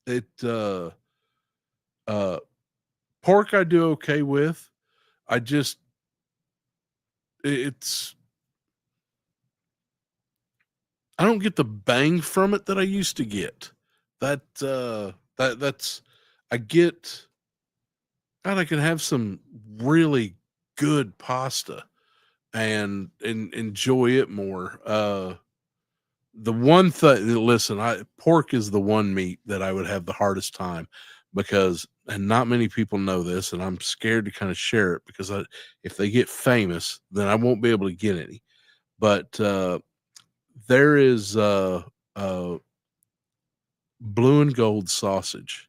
it uh pork I do okay with. I just it's I don't get the bang from it that I used to get. That's I get God, I can have some really good pasta and enjoy it more. The one thing, listen, I pork is the one meat that I would have the hardest time because, and not many people know this, and I'm scared to kind of share it because if they get famous, then I won't be able to get any. But there is blue and gold sausage.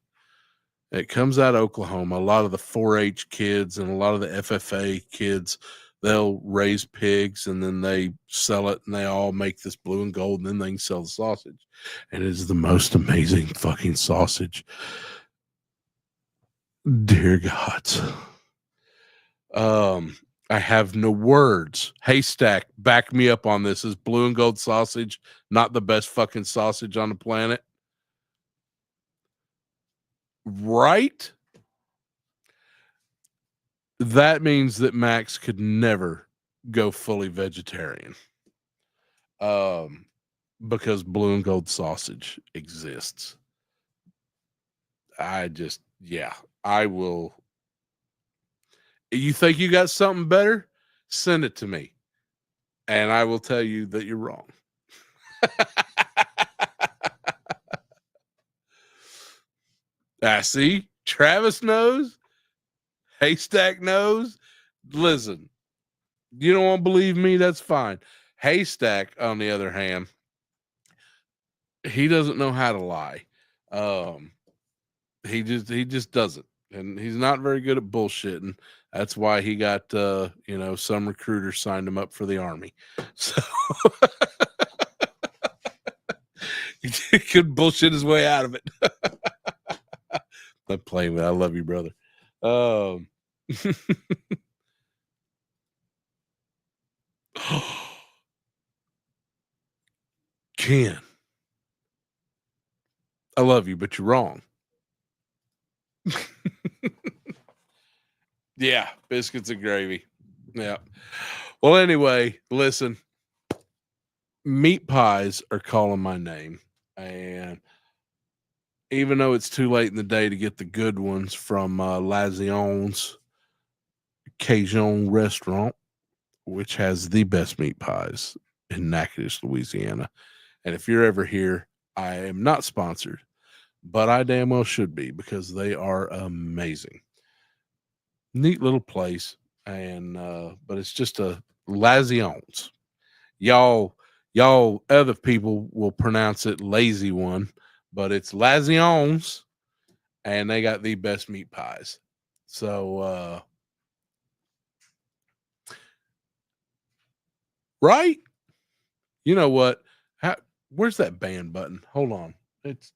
It comes out of Oklahoma. A lot of the 4-H kids and a lot of the FFA kids, they'll raise pigs and then they sell it and they all make this blue and gold and then they can sell the sausage. And it is the most amazing fucking sausage. Dear God. I have no words. Haystack, back me up on this. Is blue and gold sausage not the best fucking sausage on the planet? Right? That means that Max could never go fully vegetarian. Um, because blue and gold sausage exists. Yeah, I will. You think you got something better? Send it to me, and I will tell you that you're wrong. See, Travis knows, Haystack knows. Listen, you don't want to believe me? That's fine. Haystack, on the other hand, he doesn't know how to lie. Um, he just doesn't, and he's not very good at bullshitting. That's why he got some recruiter signed him up for the army. So he could bullshit his way out of it. I'm playing with. I love you, brother. Um, Ken, I love you, but you're wrong. Yeah, biscuits and gravy. Yeah. Well, anyway, listen, meat pies are calling my name. And even though it's too late in the day to get the good ones from Lazion's Cajun restaurant, which has the best meat pies in Natchitoches, Louisiana. And if you're ever here, I am not sponsored, but I damn well should be because they are amazing. Neat little place, and but it's just a Lazion's. Y'all other people will pronounce it lazy one, but it's Lazion's, and they got the best meat pies. So right? You know what? Where's that ban button? Hold on. It's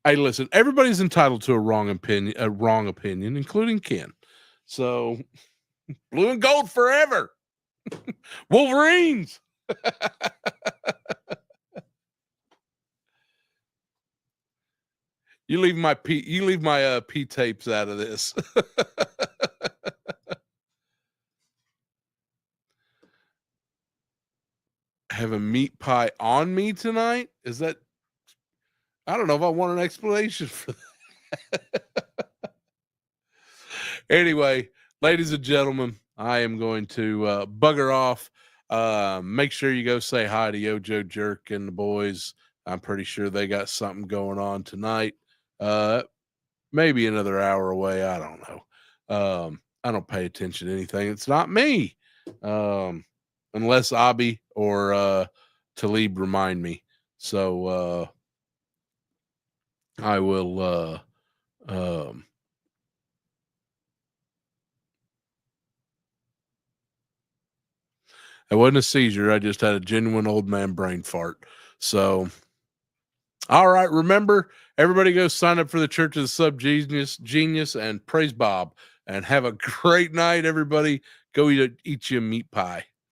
Hey, listen, everybody's entitled to a wrong opinion, including Ken. So blue and gold forever. Wolverines. You leave my P tapes out of this. Have a meat pie on me tonight? Is that I don't know if I want an explanation for that. Anyway, ladies and gentlemen, I am going to bugger off. Make sure you go say hi to Yojo Jerk and the boys. I'm pretty sure they got something going on tonight. Maybe another hour away. I don't know. I don't pay attention to anything. It's not me. Unless Abby or Talib remind me. So I will it wasn't a seizure. I just had a genuine old man brain fart. So, all right. Remember, everybody go sign up for the Church of the Sub Genius and praise Bob. And have a great night, everybody. Go eat you a meat pie.